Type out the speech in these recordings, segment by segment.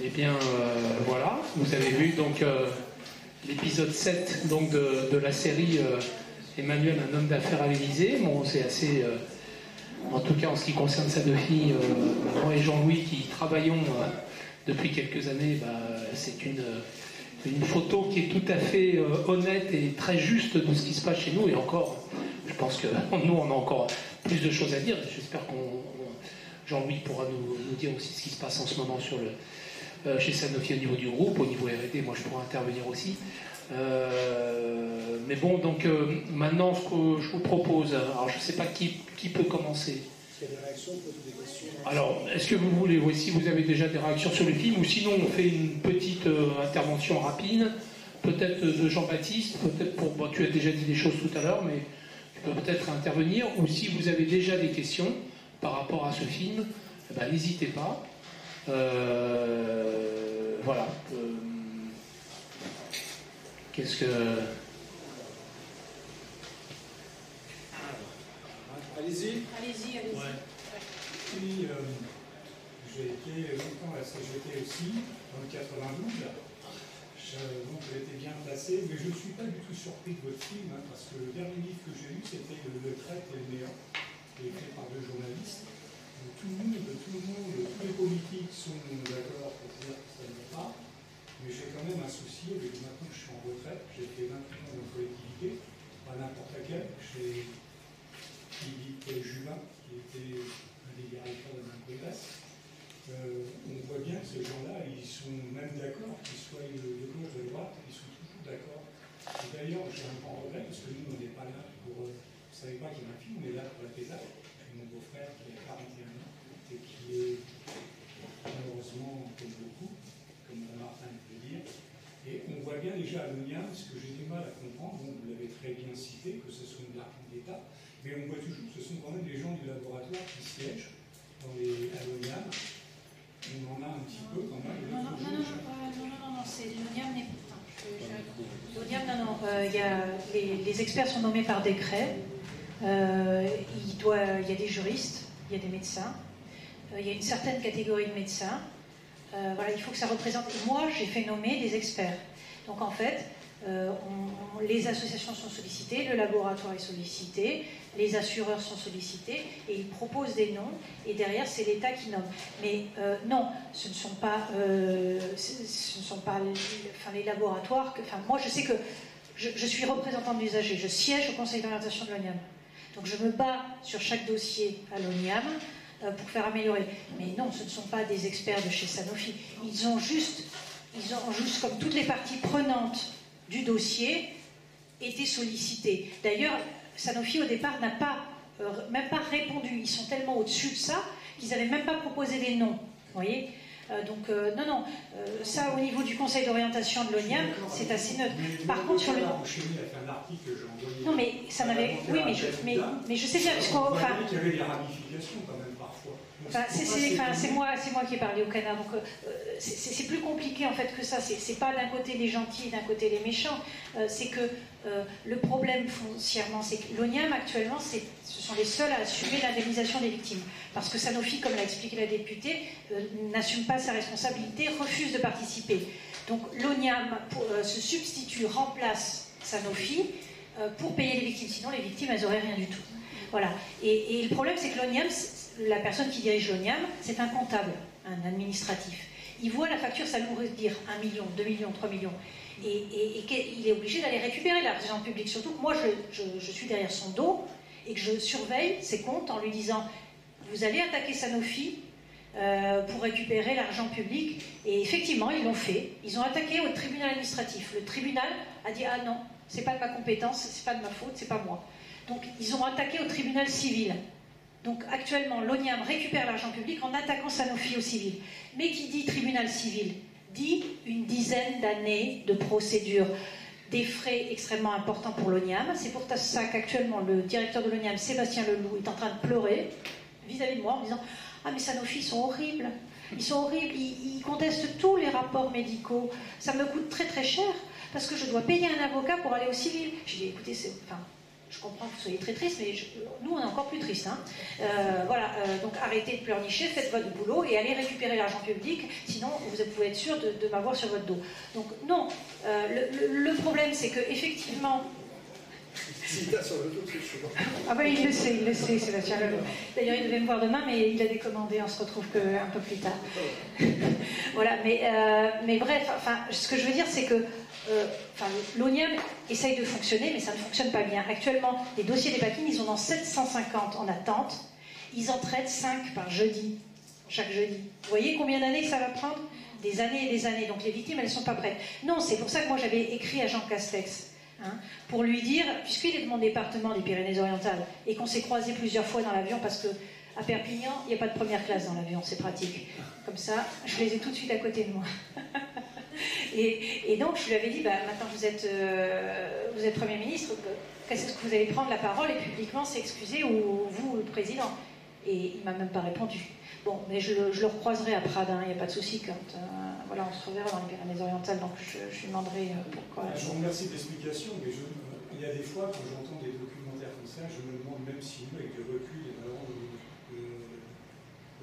Eh bien, voilà, vous avez vu donc l'épisode 7 donc, de la série Emmanuel, un homme d'affaires à l'Élysée. Bon, c'est assez, en tout cas en ce qui concerne Sanofi, moi et Jean-Louis qui travaillons depuis quelques années, c'est une photo qui est tout à fait honnête et très juste de ce qui se passe chez nous. Et encore, je pense que nous, on a encore plus de choses à dire. J'espère Jean-Louis pourra nous dire aussi ce qui se passe en ce moment chez Sanofi au niveau du groupe, au niveau R&D. Moi, je pourrais intervenir aussi. Mais bon, donc maintenant, ce que je vous propose, alors je ne sais pas qui peut commencer. S'il y a des réactions, peut des questions. Alors, est-ce que vous voulez, si vous avez déjà des réactions sur le film, ou sinon on fait une petite intervention rapide, peut-être de Jean-Baptiste, peut-être tu as déjà dit des choses tout à l'heure, mais tu peux peut-être intervenir, ou si vous avez déjà des questions par rapport à ce film, n'hésitez pas. Voilà. Qu'est-ce que... Allez-y. Allez-y. Ouais. Puis, j'ai été longtemps à la CGT aussi, dans le 92. Donc, j'ai été bien placé, mais je ne suis pas du tout surpris de votre film, parce que le dernier livre que j'ai lu, c'était Le traître et le néant, qui est écrit par 2 journalistes. Tout le monde, tous les politiques sont d'accord pour dire que ça ne va pas, mais j'ai quand même un souci, et maintenant que je suis en retraite, j'ai fait 28 ans de collectivité, pas n'importe laquelle, chez Philippe Juvin, qui était un des directeurs de l'Incongrès. On voit bien que ces gens-là, ils sont même d'accord, qu'ils soient de gauche, de droite, ils sont toujours d'accord. Et d'ailleurs, j'ai un grand regret, parce que nous, on n'est pas là pour... vous ne savez pas qu'il y a un film, on est là pour la PESAC. J'ai mon beau-frère qui a 41 ans, et qui est malheureusement, comme beaucoup, comme Martin peut dire. Et on voit bien déjà à l'ONIAM, ce que j'ai du mal à comprendre, bon, vous l'avez très bien cité, que ce sont de l'argent d'État, mais on voit toujours que ce sont quand même des gens du laboratoire qui siègent à l'ONIAM. On en a un petit peu quand même. Non, c'est l'ONIAM n'est pas. L'ONIAM, il y a, les experts sont nommés par décret. Il y a des juristes, il y a des médecins, il y a une certaine catégorie de médecins. Voilà, il faut que ça représente. Et moi, j'ai fait nommer des experts. Donc en fait, les associations sont sollicitées, le laboratoire est sollicité, les assureurs sont sollicités, et ils proposent des noms, et derrière, c'est l'État qui nomme. Mais non, ce ne sont pas les laboratoires. Moi, je sais que je suis représentante d'usagers, je siège au conseil d'orientation de l'ONIAM. Donc je me bats sur chaque dossier à l'ONIAM pour faire améliorer. Mais non, ce ne sont pas des experts de chez Sanofi. Ils ont juste comme toutes les parties prenantes du dossier, été sollicités. D'ailleurs, Sanofi au départ n'a même pas répondu. Ils sont tellement au-dessus de ça qu'ils n'avaient même pas proposé des noms. Vous voyez ? Ça au niveau du conseil d'orientation de l'ONIAM, c'est assez neutre. Par contre, sur le... Non, mais ça n'avait... Oui, mais je sais bien, parce qu'on... Enfin, il y avait des ramifications quand même parfois. C'est moi qui ai parlé au Canada, donc c'est plus compliqué en fait que ça. C'est pas d'un côté les gentils et d'un côté les méchants. C'est que le problème foncièrement, c'est que l'ONIAM actuellement, ce sont les seuls à assumer l'indemnisation des victimes. Parce que Sanofi, comme l'a expliqué la députée, n'assume pas sa responsabilité, refuse de participer. Donc l'ONIAM se substitue, remplace Sanofi pour payer les victimes. Sinon, les victimes, elles n'auraient rien du tout. Voilà. Et le problème, c'est que l'ONIAM, la personne qui dirige l'ONIAM, c'est un comptable, un administratif. Il voit la facture, ça nous dire 1 million, 2 millions, 3 millions. Et il est obligé d'aller récupérer l'argent public. Surtout que moi, je suis derrière son dos et que je surveille ses comptes en lui disant « Vous allez attaquer Sanofi pour récupérer l'argent public ». Et effectivement, ils l'ont fait. Ils ont attaqué au tribunal administratif. Le tribunal a dit « Ah non, c'est pas de ma compétence, c'est pas de ma faute, c'est pas moi ». Donc, ils ont attaqué au tribunal civil. Donc, actuellement, l'ONIAM récupère l'argent public en attaquant Sanofi au civil. Mais qui dit tribunal civil dit une dizaine d'années de procédure, des frais extrêmement importants pour l'ONIAM. C'est pour ça qu'actuellement, le directeur de l'ONIAM, Sébastien Leloup, est en train de pleurer vis-à-vis de moi en disant « Ah, mais Sanofi, ils sont horribles. Ils sont horribles, ils contestent tous les rapports médicaux. Ça me coûte très très cher parce que je dois payer un avocat pour aller au civil. » J'ai dit « Écoutez, je comprends que vous soyez très triste, mais nous, on est encore plus tristes. Hein. Voilà, donc arrêtez de pleurnicher, faites votre boulot et allez récupérer l'argent public, sinon vous pouvez être sûr de m'avoir sur votre dos. Donc non, le problème, c'est qu'effectivement... Ah ben il le sait, Sébastien Leloux. D'ailleurs, il devait me voir demain, mais il a décommandé, on se retrouve un peu plus tard. Voilà, mais bref, enfin, ce que je veux dire, c'est que l'ONIAM essaye de fonctionner, mais ça ne fonctionne pas bien. Actuellement, les dossiers des PACIN, ils sont dans 750 en attente. Ils en traitent 5 par jeudi, chaque jeudi. Vous voyez combien d'années ça va prendre? Des années et des années. Donc les victimes, elles ne sont pas prêtes. Non, c'est pour ça que moi, j'avais écrit à Jean Castex. Hein, pour lui dire, puisqu'il est de mon département des Pyrénées-Orientales et qu'on s'est croisés plusieurs fois dans l'avion, parce qu'à Perpignan, il n'y a pas de première classe dans l'avion, c'est pratique. Comme ça, je les ai tout de suite à côté de moi. et donc, je lui avais dit, maintenant vous êtes Premier ministre, qu'est-ce que vous allez prendre la parole et publiquement s'excuser, ou vous, le président? Et il ne m'a même pas répondu. Bon, mais je le recroiserai à Prades, il n'y a pas de souci, quand voilà, on se reverra dans les Pyrénées-Orientales, donc je lui demanderai pourquoi. Je vous remercie de l'explication, mais il y a des fois, quand j'entends des documentaires comme ça, je me demande même si nous, avec du recul et le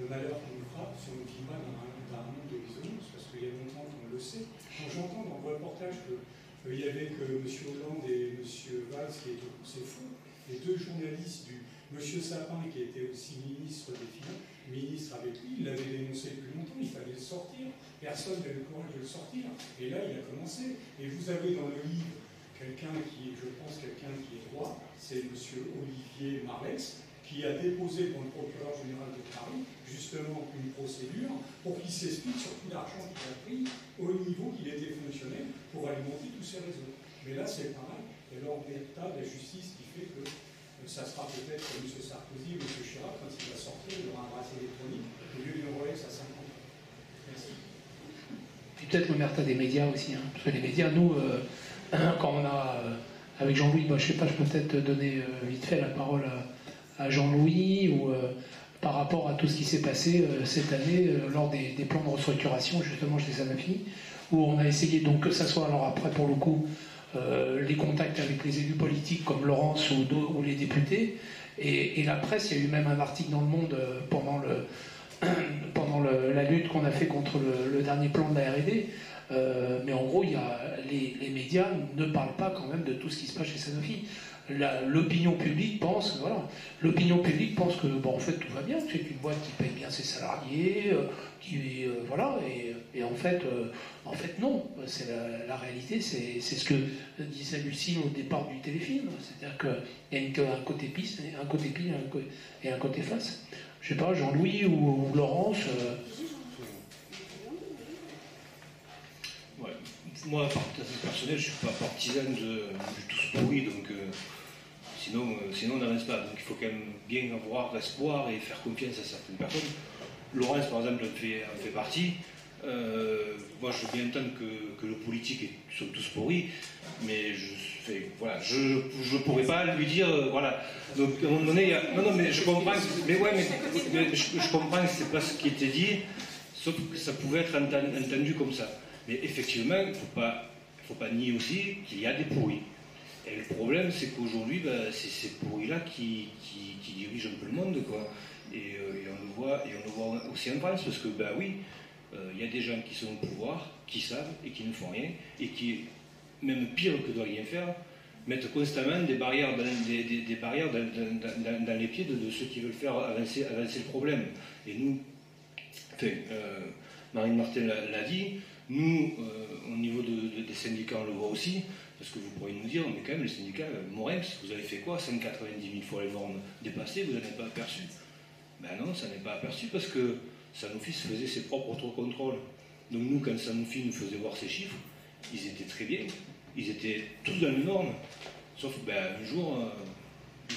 malheur qui nous frappe, si on ne vit pas dans un monde de bisounours, parce qu'il y a longtemps qu'on le sait. Quand j'entends dans le reportage qu'il y avait que M. Hollande et M. Valls qui étaient poussés fous, les deux journalistes du M. Sapin, qui était aussi ministre des Finances, ministre avec lui, il l'avait dénoncé depuis longtemps, il fallait le sortir. Personne n'avait le courage de le sortir. Et là, il a commencé. Et vous avez dans le livre quelqu'un qui est droit, c'est M. Olivier Marleix, qui a déposé devant le procureur général de Paris, justement, une procédure pour qu'il s'explique sur tout l'argent qu'il a pris au niveau qu'il était fonctionnaire pour alimenter tous ces réseaux. Mais là, c'est pareil. Et l'État, la justice qui fait que ça sera peut-être M. Sarkozy ou M. Chirac, quand il va sortir, il aura un bracelet électronique au lieu d'une Rolex à 50 ans. Merci. Puis peut-être l'omerta des médias aussi. Hein. Parce que les médias, nous, quand on a, avec Jean-Louis, je sais pas, je peux peut-être donner vite fait la parole à Jean-Louis, ou par rapport à tout ce qui s'est passé cette année lors des plans de restructuration, justement, chez Sanofi, où on a essayé, donc que ça soit, alors après, pour le coup, les contacts avec les élus politiques comme Laurence ou les députés, et la presse. Il y a eu même un article dans Le Monde pendant la lutte qu'on a fait contre le dernier plan de la R&D, mais en gros, les médias ne parlent pas quand même de tout ce qui se passe chez Sanofi. L'opinion publique pense que bon, en fait tout va bien, c'est une boîte qui paye bien ses salariés, voilà, et en fait non, c'est la réalité, c'est ce que disait Lucie au départ du téléfilm, c'est-à-dire qu'il y a un côté piste, un côté pile et un côté face. Je sais pas, Jean-Louis ou Laurence. Ouais. Moi, personnel, je suis pas partisan du tous pourri, donc sinon on n'avance pas. Donc il faut quand même bien avoir espoir et faire confiance à certaines personnes. Laurence, par exemple, en fait partie. Moi, je veux bien entendre que le politique sont tous pourris, mais je pourrais pas lui dire, voilà. Donc à un moment donné, non, mais je comprends. Je comprends que c'est pas ce qui était dit, sauf que ça pouvait être entendu comme ça. Mais effectivement, il faut pas nier aussi qu'il y a des pourris. Et le problème, c'est qu'aujourd'hui, c'est ces pourris-là qui dirigent un peu le monde, quoi. Et on le voit aussi en France, parce que, oui, il y a des gens qui sont au pouvoir, qui savent et qui ne font rien, et qui, même pire que de rien faire, mettent constamment des barrières dans les pieds de ceux qui veulent faire avancer le problème. Et nous, Marine Martin l'a dit, nous, au niveau des syndicats, on le voit aussi, parce que vous pourriez nous dire, mais quand même, les syndicats, Morex, vous avez fait quoi? 190 000 fois les normes dépassées, vous n'en avez pas aperçu? Ben non, ça n'est pas aperçu parce que Sanofi faisait ses propres autocontrôles. Donc nous, quand Sanofi nous faisait voir ces chiffres, ils étaient très bien, ils étaient tous dans les normes. Sauf un jour,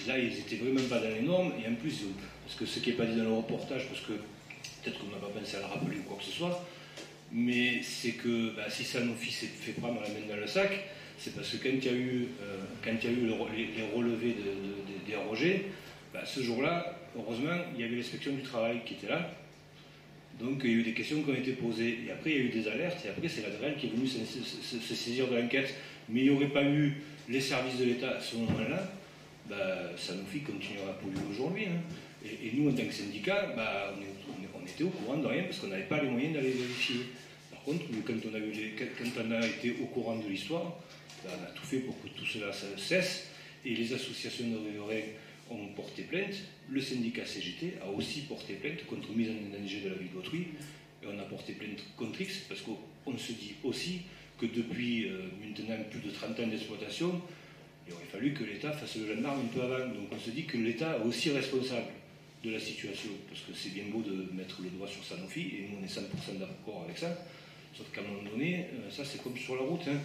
là, ils n'étaient vraiment pas dans les normes, et en plus, parce que ce qui n'est pas dit dans le reportage, parce que peut-être qu'on n'a pas pensé à le rappeler ou quoi que ce soit, mais c'est que si Sanofi s'est fait prendre la main dans le sac, c'est parce que quand il y a eu les relevés des ROG, ce jour-là, heureusement, il y avait l'inspection du travail qui était là. Donc il y a eu des questions qui ont été posées. Et après, il y a eu des alertes. Et après, c'est l'ADREAL qui est venu se saisir de l'enquête. Mais il n'y aurait pas eu les services de l'État à ce moment-là, Sanofi continuera à polluer aujourd'hui. Hein. Et nous, en tant que syndicat, on était au courant de rien parce qu'on n'avait pas les moyens d'aller vérifier. Par contre, quand on a été au courant de l'histoire, on a tout fait pour que tout cela cesse. Et les associations de riverains ont porté plainte. Le syndicat CGT a aussi porté plainte contre mise en danger de la vie d'autrui. Et on a porté plainte contre X parce qu'on se dit aussi que depuis maintenant plus de 30 ans d'exploitation, il aurait fallu que l'État fasse le gendarme un peu avant. Donc on se dit que l'État est aussi responsable de la situation. Parce que c'est bien beau de mettre le doigt sur Sanofi, et nous on est 100% d'accord avec ça. Sauf qu'à un moment donné, ça c'est comme sur la route. Hein.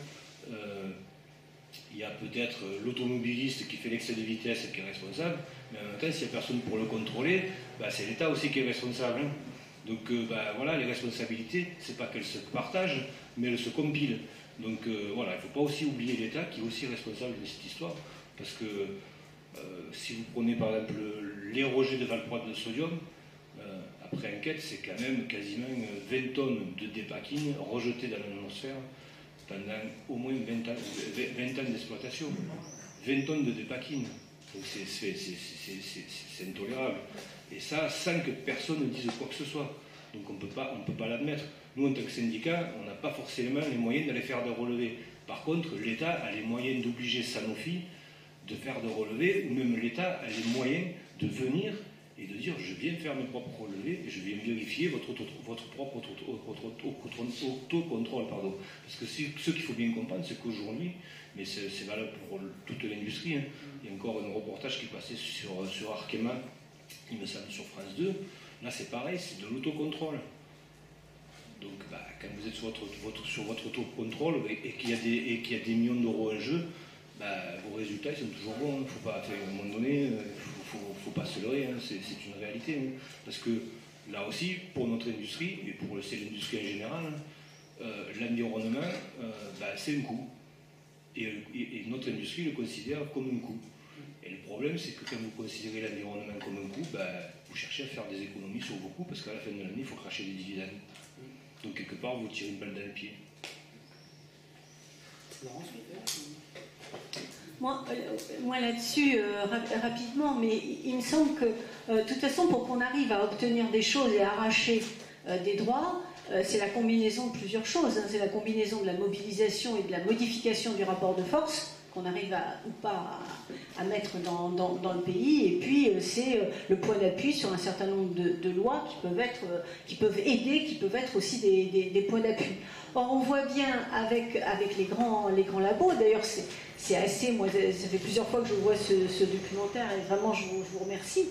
Il y a peut-être l'automobiliste qui fait l'excès de vitesse qui est responsable, mais en même temps, s'il n'y a personne pour le contrôler, c'est l'État aussi qui est responsable. Hein. Donc voilà, les responsabilités, c'est pas qu'elles se partagent, mais elles se compilent. Donc voilà, il ne faut pas aussi oublier l'État qui est aussi responsable de cette histoire, parce que si vous prenez par exemple les rejets de valproate de sodium, après enquête, c'est quand même quasiment 20 tonnes de dépakine rejetées dans l'atmosphère pendant au moins 20 ans d'exploitation. 20 tonnes de dépakine. Donc c'est intolérable. Et ça, sans que personne ne dise quoi que ce soit. Donc on ne peut pas l'admettre. Nous, en tant que syndicat, on n'a pas forcément les moyens d'aller faire des relevés. Par contre, l'État a les moyens d'obliger Sanofi de faire des relevés, ou même l'État a les moyens de venir et de dire je viens faire mes propres relevés et je viens vérifier votre propre autocontrôle. Parce que ce qu'il faut bien comprendre, c'est qu'aujourd'hui, mais c'est valable pour toute l'industrie, hein, il y a encore un reportage qui passait sur Arkema, il me semble sur France 2, là c'est pareil, c'est de l'autocontrôle. Donc quand vous êtes sur votre autocontrôle et qu'il y a des millions d'euros en jeu, vos résultats ils sont toujours bons. Faut pas, à un moment donné, faut pas se leurrer, hein, c'est une réalité. Hein. Parce que là aussi, pour notre industrie, et pour l'industrie en général, l'environnement, c'est un coût. Et notre industrie le considère comme un coût. Et le problème, c'est que quand vous considérez l'environnement comme un coût, vous cherchez à faire des économies sur vos coûts, parce qu'à la fin de l'année, il faut cracher des dividendes. Donc quelque part, vous tirez une balle dans le pied. Moi là-dessus, rapidement, mais il me semble que, de toute façon, pour qu'on arrive à obtenir des choses et à arracher des droits, c'est la combinaison de plusieurs choses. Hein. C'est la combinaison de la mobilisation et de la modification du rapport de force qu'on arrive ou pas à mettre dans le pays, et puis c'est le point d'appui sur un certain nombre de lois qui peuvent aider, qui peuvent être aussi des points d'appui. Or on voit bien avec les grands labos, d'ailleurs c'est assez, moi ça fait plusieurs fois que je vois ce documentaire, et vraiment je vous remercie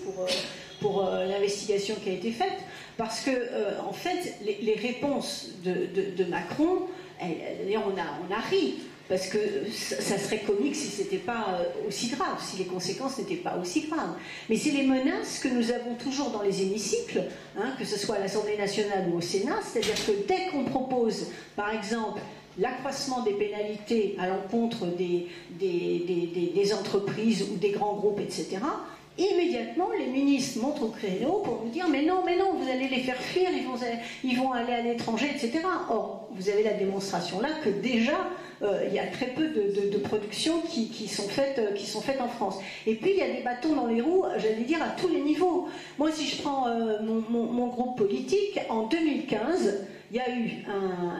pour l'investigation qui a été faite, parce que en fait les réponses de Macron, d'ailleurs on a ri, parce que ça serait comique si ce n'était pas aussi grave, si les conséquences n'étaient pas aussi graves. Mais c'est les menaces que nous avons toujours dans les hémicycles, hein, que ce soit à l'Assemblée nationale ou au Sénat, c'est-à-dire que dès qu'on propose, par exemple, l'accroissement des pénalités à l'encontre des entreprises ou des grands groupes, etc., immédiatement, les ministres montent au créneau pour nous dire mais non, vous allez les faire fuir, ils vont aller à l'étranger, etc. Or, vous avez la démonstration là que déjà, il y a très peu de productions qui sont faites en France. Et puis, il y a des bâtons dans les roues, j'allais dire, à tous les niveaux. Moi, si je prends mon groupe politique, en 2015, il y a eu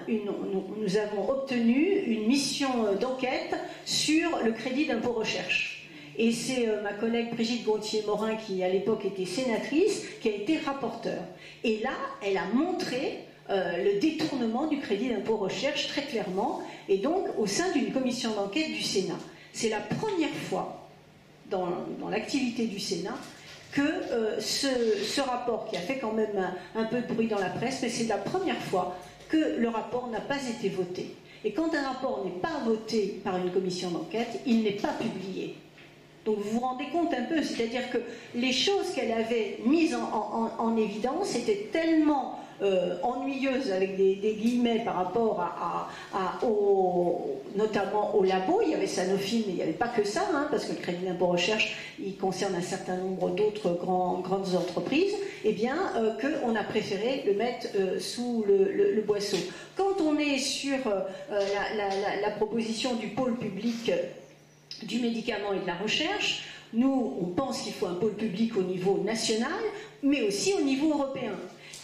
nous avons obtenu une mission d'enquête sur le crédit d'impôt recherche. Et c'est ma collègue Brigitte Gontier-Morin, qui à l'époque était sénatrice, qui a été rapporteure. Et là, elle a montré le détournement du crédit d'impôt recherche très clairement, et donc au sein d'une commission d'enquête du Sénat. C'est la première fois dans l'activité du Sénat que ce rapport, qui a fait quand même un peu de bruit dans la presse, mais c'est la première fois que le rapport n'a pas été voté. Et quand un rapport n'est pas voté par une commission d'enquête, il n'est pas publié. Donc vous vous rendez compte un peu, c'est-à-dire que les choses qu'elle avait mises en évidence étaient tellement ennuyeuses, avec des guillemets, par rapport notamment au labo. Il y avait Sanofi, mais il n'y avait pas que ça, hein, parce que le crédit d'impôt recherche, il concerne un certain nombre d'autres grandes entreprises, et bien qu'on a préféré le mettre sous le boisseau. Quand on est sur la proposition du pôle public du médicament et de la recherche, Nous, on pense qu'il faut un pôle public au niveau national, mais aussi au niveau européen.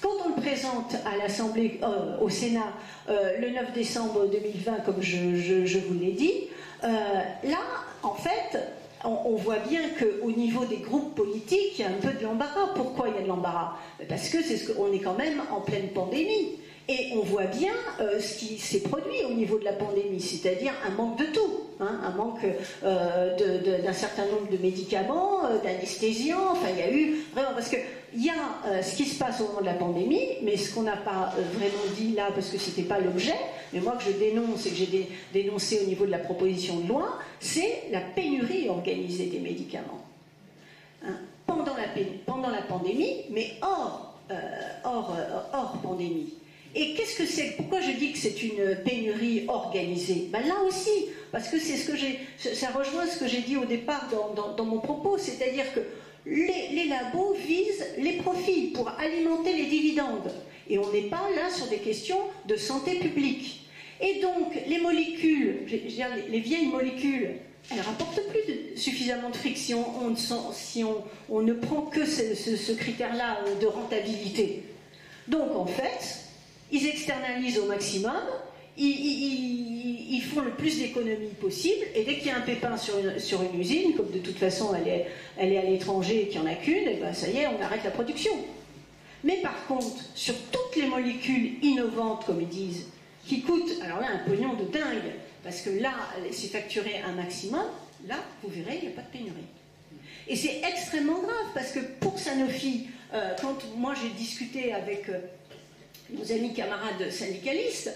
Quand on le présente à l'Assemblée, au Sénat, le 9 décembre 2020, comme je vous l'ai dit, là, en fait, on voit bien qu'au niveau des groupes politiques, il y a un peu de l'embarras. Pourquoi il y a de l'embarras? Parce que on est quand même en pleine pandémie. Et on voit bien ce qui s'est produit au niveau de la pandémie, c'est-à-dire un manque de tout, hein, un manque d'un certain nombre de médicaments, d'anesthésiants, enfin il y a eu vraiment, parce qu'il y a ce qui se passe au moment de la pandémie, mais ce qu'on n'a pas vraiment dit là, parce que c'était pas l'objet, mais moi que je dénonce et que j'ai dénoncé au niveau de la proposition de loi, c'est la pénurie organisée des médicaments. Hein, pendant la pandémie, mais hors pandémie. Et qu'est-ce que c'est? Pourquoi je dis que c'est une pénurie organisée? Ben là aussi, parce que c'est ça rejoint ce que j'ai dit au départ dans mon propos, c'est-à-dire que les labos visent les profits pour alimenter les dividendes. Et on n'est pas là sur des questions de santé publique. Et donc, les molécules, je veux dire, les vieilles molécules, elles ne rapportent plus suffisamment de friction si on ne prend que ce critère-là de rentabilité. Donc, en fait, ils externalisent au maximum, ils font le plus d'économies possible, et dès qu'il y a un pépin sur une usine, comme de toute façon elle est à l'étranger et qu'il n'y en a qu'une, et ben ça y est, on arrête la production. Mais par contre, sur toutes les molécules innovantes, comme ils disent, qui coûtent, alors là, un pognon de dingue, parce que là, c'est facturé un maximum, là, vous verrez, il n'y a pas de pénurie. Et c'est extrêmement grave, parce que pour Sanofi, quand moi j'ai discuté avec nos amis camarades syndicalistes,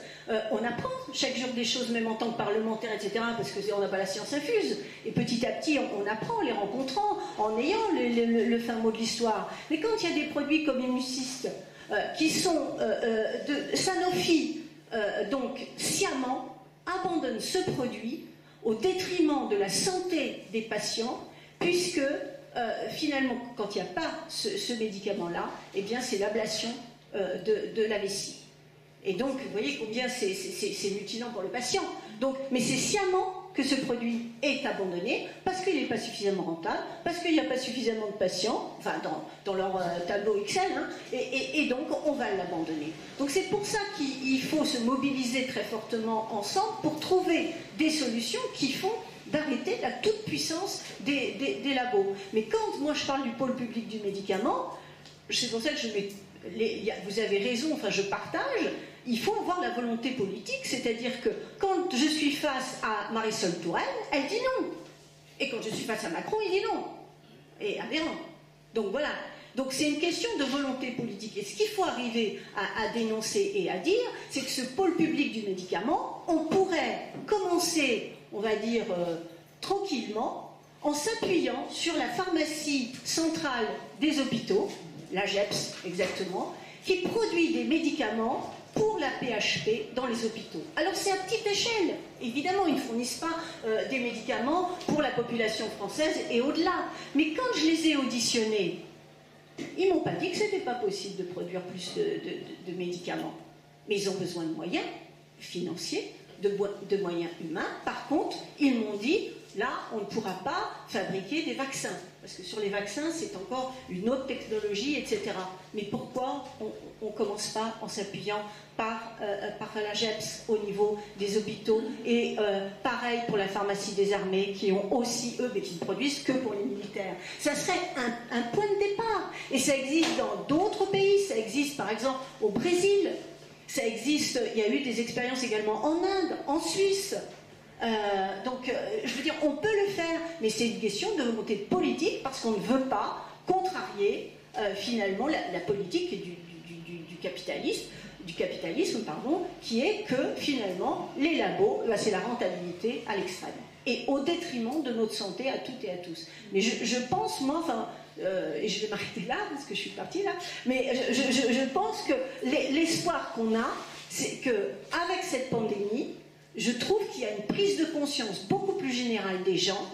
on apprend chaque jour des choses, même en tant que parlementaire, etc., parce qu'on n'a pas la science infuse. Et petit à petit, on apprend en les rencontrant, en ayant le fin mot de l'histoire. Mais quand il y a des produits comme Immucyst, qui sont de Sanofi, donc sciemment, abandonne ce produit au détriment de la santé des patients, puisque finalement, quand il n'y a pas ce médicament-là, eh bien c'est l'ablation de la vessie. Et donc, vous voyez combien c'est mutilant pour le patient. Donc, mais c'est sciemment que ce produit est abandonné, parce qu'il n'est pas suffisamment rentable, parce qu'il n'y a pas suffisamment de patients, enfin dans leur tableau Excel, hein, et donc on va l'abandonner. Donc c'est pour ça qu'il faut se mobiliser très fortement ensemble pour trouver des solutions qui font d'arrêter la toute-puissance des labos. Mais quand moi je parle du pôle public du médicament, c'est pour ça que je mets... vous avez raison, enfin je partage, il faut avoir la volonté politique, c'est-à-dire que quand je suis face à Marisol Touraine, elle dit non. Et quand je suis face à Macron, il dit non. Et aberrant. Donc voilà. Donc c'est une question de volonté politique. Et ce qu'il faut arriver à dénoncer et à dire, c'est que ce pôle public du médicament, on pourrait commencer, on va dire, tranquillement, en s'appuyant sur la pharmacie centrale des hôpitaux, la GEPS exactement, qui produit des médicaments pour la PHP dans les hôpitaux. Alors c'est à petite échelle, évidemment ils ne fournissent pas des médicaments pour la population française et au-delà, mais quand je les ai auditionnés, ils ne m'ont pas dit que ce n'était pas possible de produire plus de médicaments, mais ils ont besoin de moyens financiers, de moyens humains. Par contre, ils m'ont dit, là, on ne pourra pas fabriquer des vaccins. Parce que sur les vaccins, c'est encore une autre technologie, etc. Mais pourquoi on ne commence pas en s'appuyant par la GEPS au niveau des hôpitaux et pareil pour la pharmacie des armées qui ont aussi, eux, mais qui ne produisent que pour les militaires. Ça serait un point de départ. Et ça existe dans d'autres pays. Ça existe par exemple au Brésil. Ça existe, il y a eu des expériences également en Inde, en Suisse. Donc, je veux dire, on peut le faire, mais c'est une question de volonté politique parce qu'on ne veut pas contrarier finalement la politique du capitalisme, pardon, qui est que finalement les labos, c'est la rentabilité à l'extrême et au détriment de notre santé à toutes et à tous. Mais je pense, moi, enfin, et je vais m'arrêter là parce que je suis partie là, mais je pense que l'espoir qu'on a, c'est qu'avec cette pandémie, je trouve qu'il y a une prise de conscience beaucoup plus générale des gens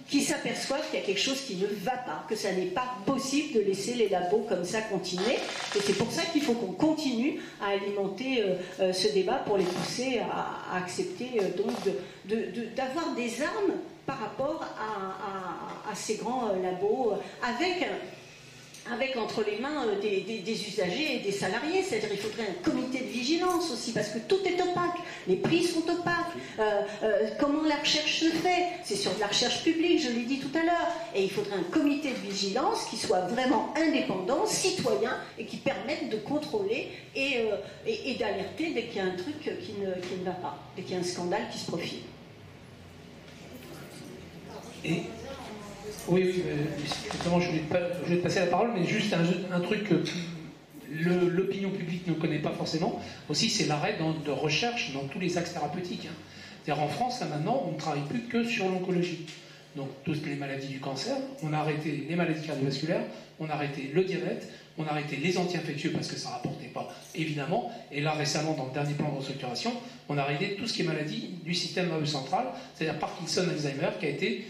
qui s'aperçoivent qu'il y a quelque chose qui ne va pas, que ça n'est pas possible de laisser les labos comme ça continuer. Et c'est pour ça qu'il faut qu'on continue à alimenter ce débat pour les pousser à accepter donc d'avoir des armes par rapport à ces grands labos, avec entre les mains des usagers et des salariés. C'est-à-dire qu'il faudrait un comité de vigilance aussi, parce que tout est opaque, les prix sont opaques, comment la recherche se fait, c'est sur de la recherche publique, je l'ai dit tout à l'heure, et il faudrait un comité de vigilance qui soit vraiment indépendant, citoyen, et qui permette de contrôler et d'alerter dès qu'il y a un truc qui ne va pas, dès qu'il y a un scandale qui se profile. Et oui, justement, je vais te passer la parole, mais juste un truc que l'opinion publique ne connaît pas forcément, aussi, c'est l'arrêt de recherche dans tous les axes thérapeutiques. C'est-à-dire en France, là maintenant, on ne travaille plus que sur l'oncologie. Donc, toutes les maladies du cancer, on a arrêté les maladies cardiovasculaires, on a arrêté le diabète, on a arrêté les anti-infectieux parce que ça ne rapportait pas, évidemment. Et là, récemment, dans le dernier plan de restructuration, on a arrêté tout ce qui est maladie du système nerveux central, c'est-à-dire Parkinson, Alzheimer, qui a été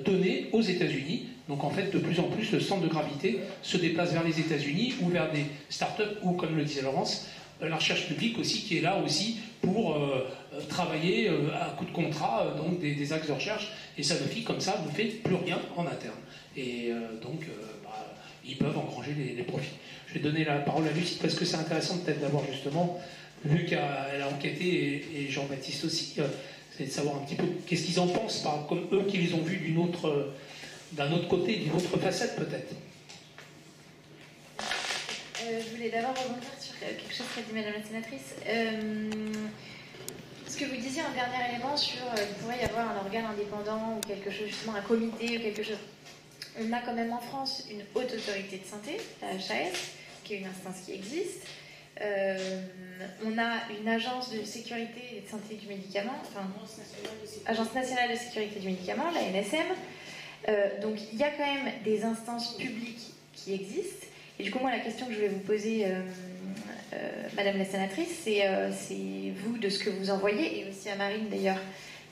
donné aux États-Unis. Donc en fait, de plus en plus, le centre de gravité se déplace vers les États-Unis ou vers des startups ou, comme le disait Laurence, la recherche publique aussi, qui est là aussi pour travailler à coup de contrat donc des axes de recherche. Et Sanofi, comme ça, ne fait plus rien en interne. Et ils peuvent engranger les profits. Je vais donner la parole à Lucie parce que c'est intéressant peut-être d'avoir justement, vu qu'elle a enquêté et Jean-Baptiste aussi, c'est de savoir un petit peu qu'est-ce qu'ils en pensent, comme eux qui les ont vus d'un autre côté, d'une autre facette peut-être. Je voulais d'abord rebondir sur quelque chose qu'a dit Madame la sénatrice. Ce que vous disiez en dernier élément sur il pourrait y avoir un organe indépendant ou quelque chose, justement un comité ou quelque chose. On a quand même en France une haute autorité de santé, la HAS, qui est une instance qui existe. On a une agence de sécurité et de santé du médicament, Agence nationale de sécurité du médicament, la NSM. Donc il y a quand même des instances publiques qui existent. Et du coup, moi, la question que je vais vous poser, Madame la sénatrice, c'est vous, de ce que vous en voyez, et aussi à Marine d'ailleurs,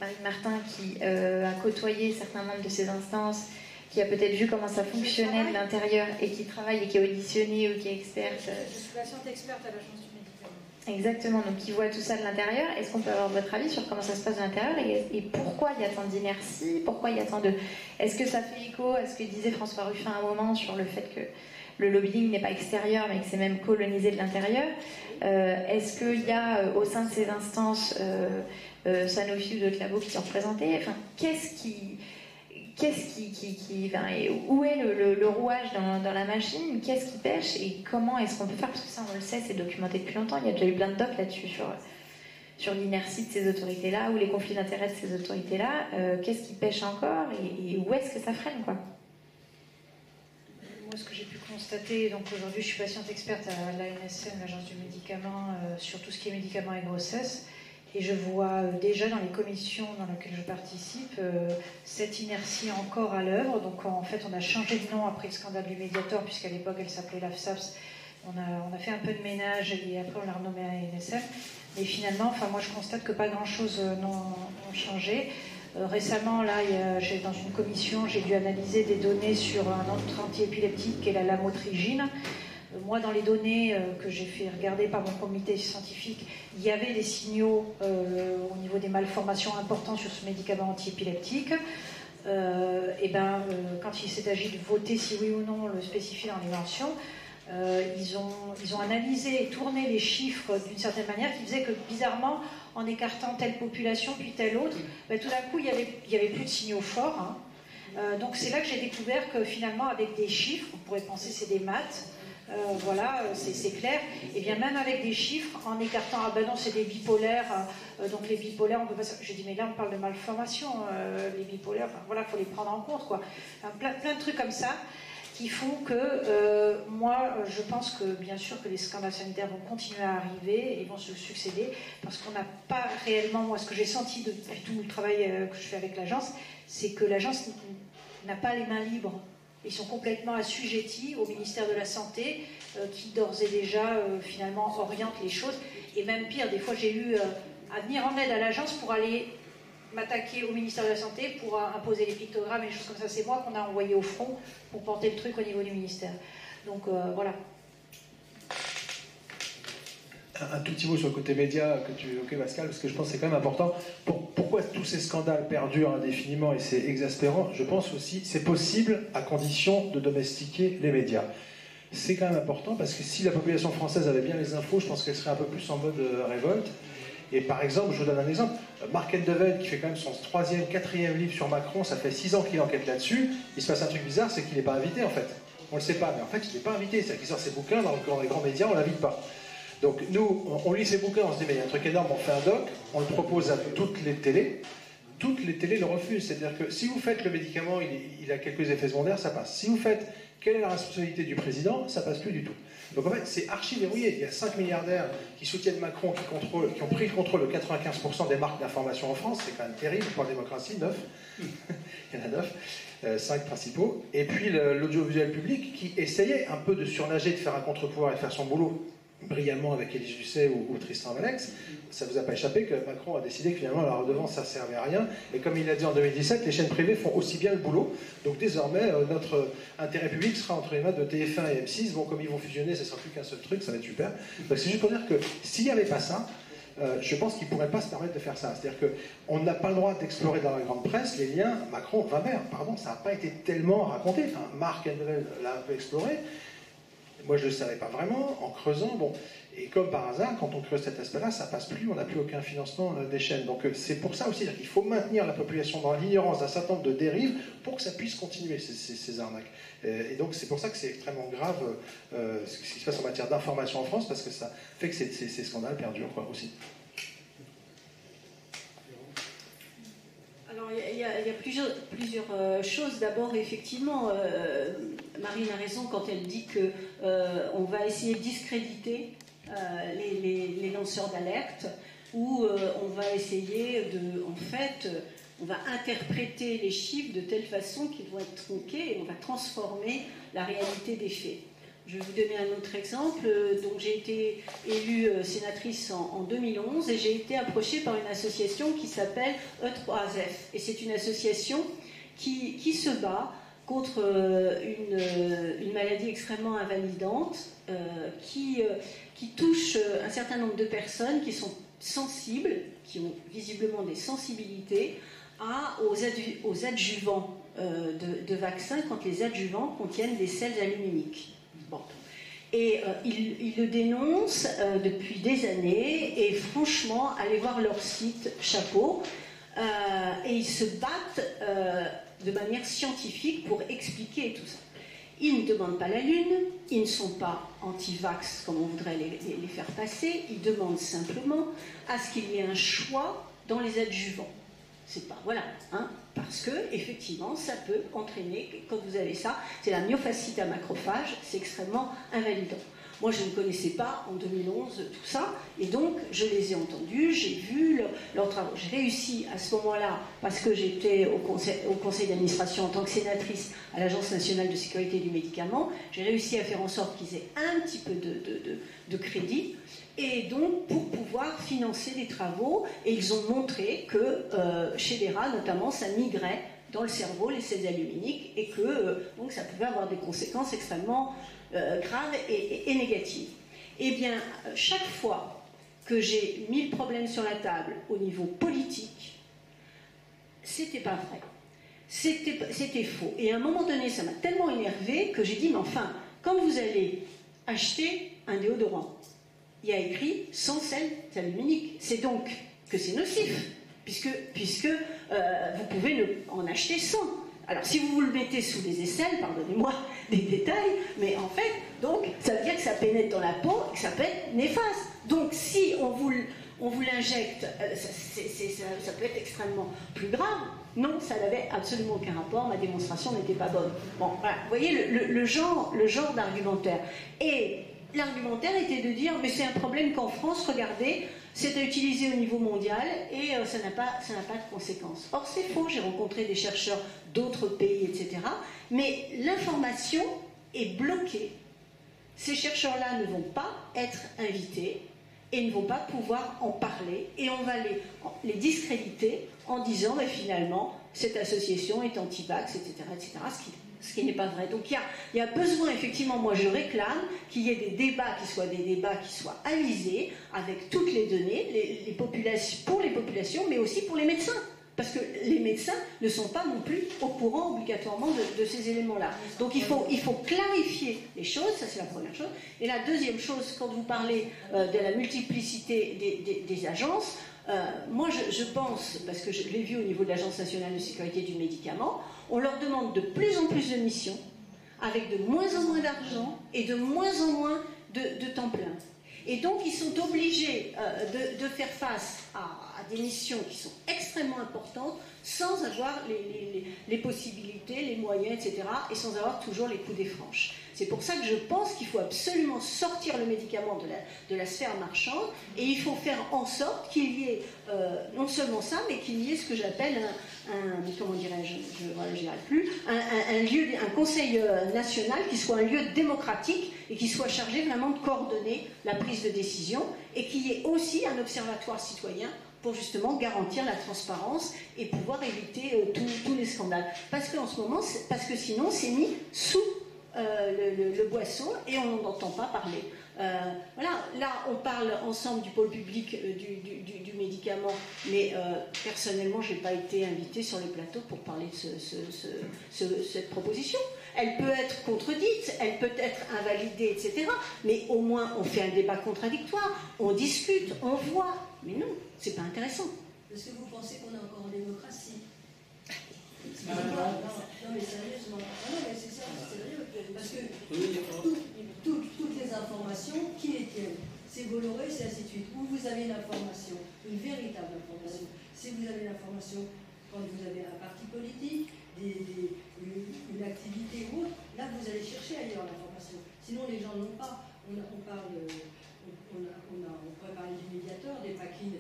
Marine Martin, qui a côtoyé certains membres de ces instances, qui a peut-être vu comment ça fonctionnait de l'intérieur et qui travaille et qui est auditionnée ou qui est experte. Je suis patiente experte à l'agence du médicament. Exactement, donc qui voit tout ça de l'intérieur. Est-ce qu'on peut avoir votre avis sur comment ça se passe de l'intérieur et pourquoi il y a tant d'inertie, pourquoi il y a tant de... Est-ce que ça fait écho à ce que disait François Ruffin à un moment sur le fait que le lobbying n'est pas extérieur mais que c'est même colonisé de l'intérieur? Est-ce qu'il y a au sein de ces instances Sanofi ou d'autres labos qui sont représentés? Enfin, où est le rouage dans la machine? Qu'est-ce qui pêche et comment est-ce qu'on peut faire? Parce que ça, on le sait, c'est documenté depuis longtemps. Il y a déjà eu plein de docs là-dessus sur l'inertie de ces autorités-là ou les conflits d'intérêts de ces autorités-là. Qu'est-ce qui pêche encore et où est-ce que ça freine, quoi? Moi, ce que j'ai pu constater, donc aujourd'hui, je suis patiente experte à l'ANSM, l'Agence du médicament, sur tout ce qui est médicaments et grossesse. Et je vois déjà dans les commissions dans lesquelles je participe cette inertie encore à l'œuvre. Donc en fait, on a changé de nom après le scandale du Mediator, puisqu'à l'époque elle s'appelait l'AFSAPS. On a fait un peu de ménage et après on l'a renommée à NSM. Mais finalement, moi je constate que pas grand-chose n'a changé. Récemment, là, dans une commission, j'ai dû analyser des données sur un autre antiépileptique qui est la lamotrigine. Moi, dans les données que j'ai fait regarder par mon comité scientifique, il y avait des signaux au niveau des malformations importants sur ce médicament antiépileptique. Quand il s'est agi de voter si oui ou non le spécifier dans les mentions, ils ont analysé et tourné les chiffres d'une certaine manière qui faisait que, bizarrement, en écartant telle population puis telle autre, tout d'un coup, il y avait plus de signaux forts. Donc c'est là que j'ai découvert que finalement, avec des chiffres, on pourrait penser que c'est des maths, c'est clair. Et bien même avec des chiffres, en écartant, non, c'est des bipolaires, donc les bipolaires, on peut pas... Je dis, mais là, on parle de malformation, les bipolaires, faut les prendre en compte, quoi. Plein de trucs comme ça qui font que, moi, je pense que, bien sûr, que les scandales sanitaires vont continuer à arriver et vont se succéder, parce qu'on n'a pas réellement, moi, ce que j'ai senti depuis tout le travail que je fais avec l'agence, c'est que l'agence n'a pas les mains libres. Ils sont complètement assujettis au ministère de la Santé, qui d'ores et déjà, finalement, oriente les choses. Et même pire, des fois, j'ai eu à venir en aide à l'agence pour aller m'attaquer au ministère de la Santé, pour imposer les pictogrammes et des choses comme ça. C'est moi qu'on a envoyé au front pour porter le truc au niveau du ministère. Donc, voilà. un tout petit mot sur le côté média que tu évoquais, Pascal, parce que je pense que c'est quand même important. Pourquoi tous ces scandales perdurent indéfiniment et c'est exaspérant? Je pense aussi c'est possible à condition de domestiquer les médias. C'est quand même important parce que si la population française avait bien les infos, je pense qu'elle serait un peu plus en mode révolte. Et par exemple, je vous donne un exemple, Marc Endeveld, qui fait quand même son 3e, 4e livre sur Macron, ça fait 6 ans qu'il enquête là-dessus, il se passe un truc bizarre, c'est qu'il n'est pas invité en fait. On ne le sait pas, mais en fait il n'est pas invité, c'est-à-dire qu'il sort ses bouquins dans les grands médias, on ne l'invite pas. Donc nous, on lit ses bouquins, on se dit mais il y a un truc énorme, on fait un doc, on le propose à toutes les télés le refusent. C'est-à-dire que si vous faites le médicament, il a quelques effets secondaires, ça passe. Si vous faites quelle est la responsabilité du président, ça passe plus du tout. Donc en fait, c'est archi verrouillé. Il y a 5 milliardaires qui soutiennent Macron, qui ont pris le contrôle de 95% des marques d'information en France. C'est quand même terrible pour la démocratie, 9. Il y en a 9, 5 principaux. Et puis l'audiovisuel public qui essayait un peu de surnager, de faire un contre-pouvoir et de faire son boulot brillamment avec Élise Lucet ou Tristan Valex. Ça ne vous a pas échappé que Macron a décidé que finalement la redevance ça ne servait à rien. Et comme il l'a dit en 2017, les chaînes privées font aussi bien le boulot. Donc désormais, notre intérêt public sera entre les mains de TF1 et M6. Bon, comme ils vont fusionner, ce ne sera plus qu'un seul truc, ça va être super. Donc c'est juste pour dire que s'il n'y avait pas ça, je pense qu'il ne pourrait pas se permettre de faire ça. C'est-à-dire qu'on n'a pas le droit d'explorer dans la grande presse les liens Macron-Weber. Pardon, ça n'a pas été tellement raconté. Enfin, Marc Endeveld l'a un peu exploré. Moi, je ne le savais pas vraiment, en creusant. Bon, et comme par hasard, quand on creuse cet aspect-là, ça passe plus, on n'a plus aucun financement des chaînes. Donc c'est pour ça aussi qu'il faut maintenir la population dans l'ignorance d'un certain nombre de dérives pour que ça puisse continuer, ces arnaques. Et donc c'est pour ça que c'est extrêmement grave ce qui se passe en matière d'information en France, parce que ça fait que ces scandales perdurent, quoi, aussi. Alors, il y a plusieurs choses. D'abord, effectivement, Marine a raison quand elle dit qu'on va essayer de discréditer les lanceurs d'alerte, ou on va essayer on va interpréter les chiffres de telle façon qu'ils vont être tronqués et on va transformer la réalité des faits. Je vais vous donner un autre exemple. Donc, j'ai été élue sénatrice en 2011 et j'ai été approchée par une association qui s'appelle E3F. Et c'est une association qui se bat contre une maladie extrêmement invalidante qui touche un certain nombre de personnes qui sont sensibles, qui ont visiblement des sensibilités aux adjuvants de vaccins quand les adjuvants contiennent des sels aluminiques. Bon. Et ils le dénoncent depuis des années, et franchement, allez voir leur site, chapeau, et ils se battent de manière scientifique pour expliquer tout ça. Ils ne demandent pas la Lune, ils ne sont pas anti-vax comme on voudrait les faire passer, ils demandent simplement à ce qu'il y ait un choix dans les adjuvants. C'est pas, voilà, hein, parce que effectivement, ça peut entraîner, quand vous avez ça, c'est la myofasciite à macrophage, c'est extrêmement invalidant. Moi, je ne connaissais pas en 2011 tout ça, et donc je les ai entendus, j'ai vu leurs travaux. J'ai réussi à ce moment-là, parce que j'étais au conseil d'administration en tant que sénatrice à l'Agence nationale de sécurité du médicament, j'ai réussi à faire en sorte qu'ils aient un petit peu de crédit, et donc pour pouvoir financer des travaux, et ils ont montré que chez les rats notamment, ça migrait dans le cerveau, les sels aluminiques, et que donc ça pouvait avoir des conséquences extrêmement graves et négatives. Eh bien, chaque fois que j'ai mis le problème sur la table au niveau politique, c'était pas vrai. C'était faux. Et à un moment donné, ça m'a tellement énervé que j'ai dit, mais enfin, quand vous allez acheter un déodorant, il y a écrit sans sel aluminique. C'est donc que c'est nocif, puisque vous pouvez en acheter sans. Alors, si vous le mettez sous les aisselles, pardonnez-moi des détails, mais en fait, donc, ça veut dire que ça pénètre dans la peau et que ça peut être néfaste. Donc, si on vous l'injecte, ça peut être extrêmement plus grave. Non, ça n'avait absolument aucun rapport, ma démonstration n'était pas bonne. Bon, voilà, vous voyez le genre d'argumentaire. Et l'argumentaire était de dire, mais c'est un problème qu'en France, regardez, c'est à utiliser au niveau mondial et ça n'a pas de conséquences. Or, c'est faux, j'ai rencontré des chercheurs d'autres pays, etc. Mais l'information est bloquée. Ces chercheurs-là ne vont pas être invités et ne vont pas pouvoir en parler, et on va les discréditer en disant, mais finalement, cette association est anti-vax, etc., etc., ce qui n'est pas vrai. Donc il y a besoin, effectivement, moi je réclame qu'il y ait des débats qui soient avisés, avec toutes les données, pour les populations, mais aussi pour les médecins. Parce que les médecins ne sont pas non plus au courant obligatoirement de ces éléments-là. Donc il faut clarifier les choses, ça c'est la première chose. Et la deuxième chose, quand vous parlez de la multiplicité des agences, moi je pense, parce que je l'ai vu au niveau de l'Agence nationale de sécurité du médicament, on leur demande de plus en plus de missions, avec de moins en moins d'argent et de moins en moins de temps plein. Et donc ils sont obligés de faire face à des missions qui sont extrêmement importantes sans avoir les possibilités, les moyens, etc. et sans avoir toujours les coups des franches. C'est pour ça que je pense qu'il faut absolument sortir le médicament de la sphère marchande et il faut faire en sorte qu'il y ait non seulement ça, mais qu'il y ait ce que j'appelle comment dirais-je, je n'irai plus, un conseil national qui soit un lieu démocratique et qui soit chargé vraiment de coordonner la prise de décision et qu'il y ait aussi un observatoire citoyen pour justement garantir la transparence et pouvoir éviter tous les scandales. Parce que sinon c'est mis sous le boisseau et on n'en entend pas parler. Voilà, là on parle ensemble du pôle public du médicament, mais personnellement je n'ai pas été invitée sur le plateau pour parler de cette proposition. Elle peut être contredite, elle peut être invalidée, etc. Mais au moins on fait un débat contradictoire, on discute, on voit. Mais non, c'est pas intéressant. Est-ce que vous pensez qu'on est encore en démocratie? Non, mais sérieusement. Non, mais c'est ça, c'est sérieux. Parce que toutes les informations, qui les tiennent? C'est Bolloré, c'est ainsi de suite. Où vous avez l'information, une véritable information. Si vous avez l'information quand vous avez un parti politique, une activité ou autre, là vous allez chercher ailleurs l'information. Sinon les gens n'ont pas. On pourrait parler du médiateur, des paquines,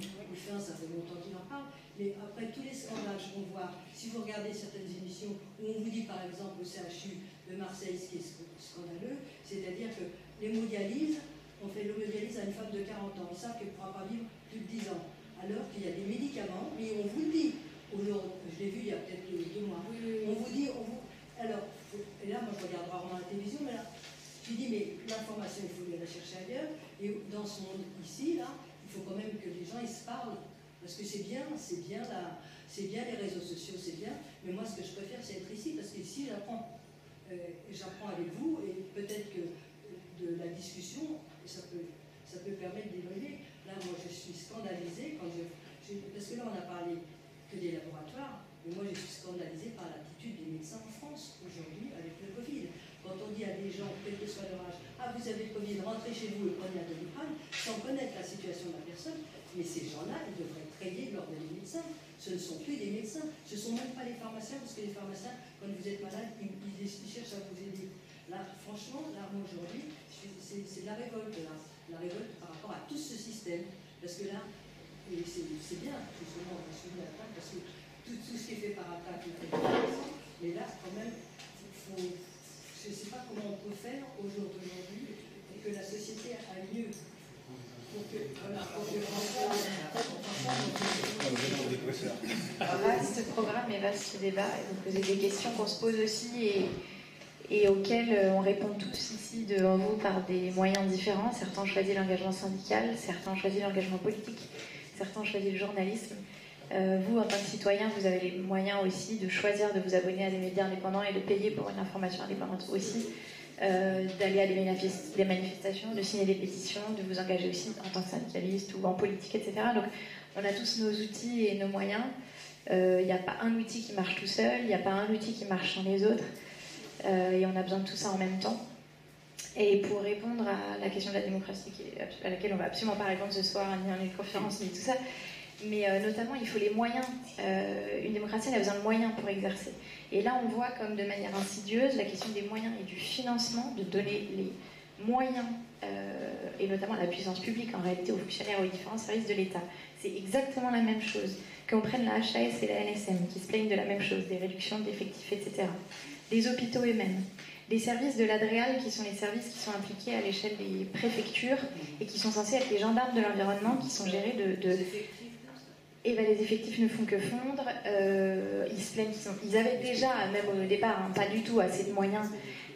ça fait longtemps qu'il en parle, mais après tous les scandales qu'on voit, si vous regardez certaines émissions où on vous dit par exemple au CHU de Marseille, ce qui est scandaleux, c'est-à-dire que l'hémodialyse, on fait l'hémodialyse à une femme de 40 ans, ils savent qu'elle ne pourra pas vivre plus de 10 ans, alors qu'il y a des médicaments, mais on vous le dit, aujourd'hui, je l'ai vu il y a peut-être 2 mois, on vous dit, alors, et là moi je regarde rarement la télévision, mais là, je dis, mais l'information, il faut aller la chercher ailleurs. Et dans ce monde ici, là, il faut quand même que les gens ils se parlent. Parce que c'est bien les réseaux sociaux, c'est bien. Mais moi, ce que je préfère, c'est être ici. Parce qu'ici, j'apprends avec vous. Et peut-être que de la discussion, ça peut permettre d'évoluer. Là, moi, je suis scandalisée. Parce que là, on a parlé que des laboratoires. Mais moi, je suis scandalisée par l'attitude des médecins en France, aujourd'hui, avec le Covid. Quand on dit à des gens, quel que soit leur âge, ah vous avez le Covid, rentrez chez vous et prenez un Doliprane, sans connaître la situation de la personne, mais ces gens-là, ils devraient être rayés de l'ordre des médecins. Ce ne sont plus des médecins, ce ne sont même pas les pharmaciens, parce que les pharmaciens, quand vous êtes malade, ils cherchent à vous aider. Là, franchement, là, aujourd'hui, c'est de la révolte, là. La révolte par rapport à tout ce système. Parce que là, c'est bien, justement, on va suivre l'attaque, parce que tout ce qui est fait par attaque est très intéressant, mais là, quand même, je ne sais pas comment on peut faire aujourd'hui pour que la société aille mieux. Vaste programme et vaste débat. Et vous posez des questions qu'on se pose aussi et auxquelles on répond tous ici devant vous par des moyens différents. Certains ont choisi l'engagement syndical, certains ont choisi l'engagement politique, certains ont choisi le journalisme. Vous, en tant que citoyen, vous avez les moyens aussi de choisir de vous abonner à des médias indépendants et de payer pour une information indépendante aussi, d'aller à des manifestations, de signer des pétitions, de vous engager aussi en tant que syndicaliste ou en politique, etc. Donc, on a tous nos outils et nos moyens. Il n'y a pas un outil qui marche tout seul, il n'y a pas un outil qui marche sans les autres, et on a besoin de tout ça en même temps. Et pour répondre à la question de la démocratie, à laquelle on ne va absolument pas répondre ce soir, ni en une conférence, ni tout ça, mais notamment il faut les moyens. Une démocratie, elle a besoin de moyens pour exercer. Et là, on voit comme de manière insidieuse la question des moyens et du financement, de donner les moyens, et notamment la puissance publique en réalité aux fonctionnaires et aux différents services de l'État. C'est exactement la même chose. Qu'on prenne la HAS et la NSM, qui se plaignent de la même chose, des réductions d'effectifs, etc. Les hôpitaux eux-mêmes. Les services de l'ADREAL, qui sont les services qui sont impliqués à l'échelle des préfectures et qui sont censés être les gendarmes de l'environnement, qui sont gérés Et ben, les effectifs ne font que fondre. Ils se plaignent ils avaient déjà, même au départ, hein, pas du tout assez de moyens.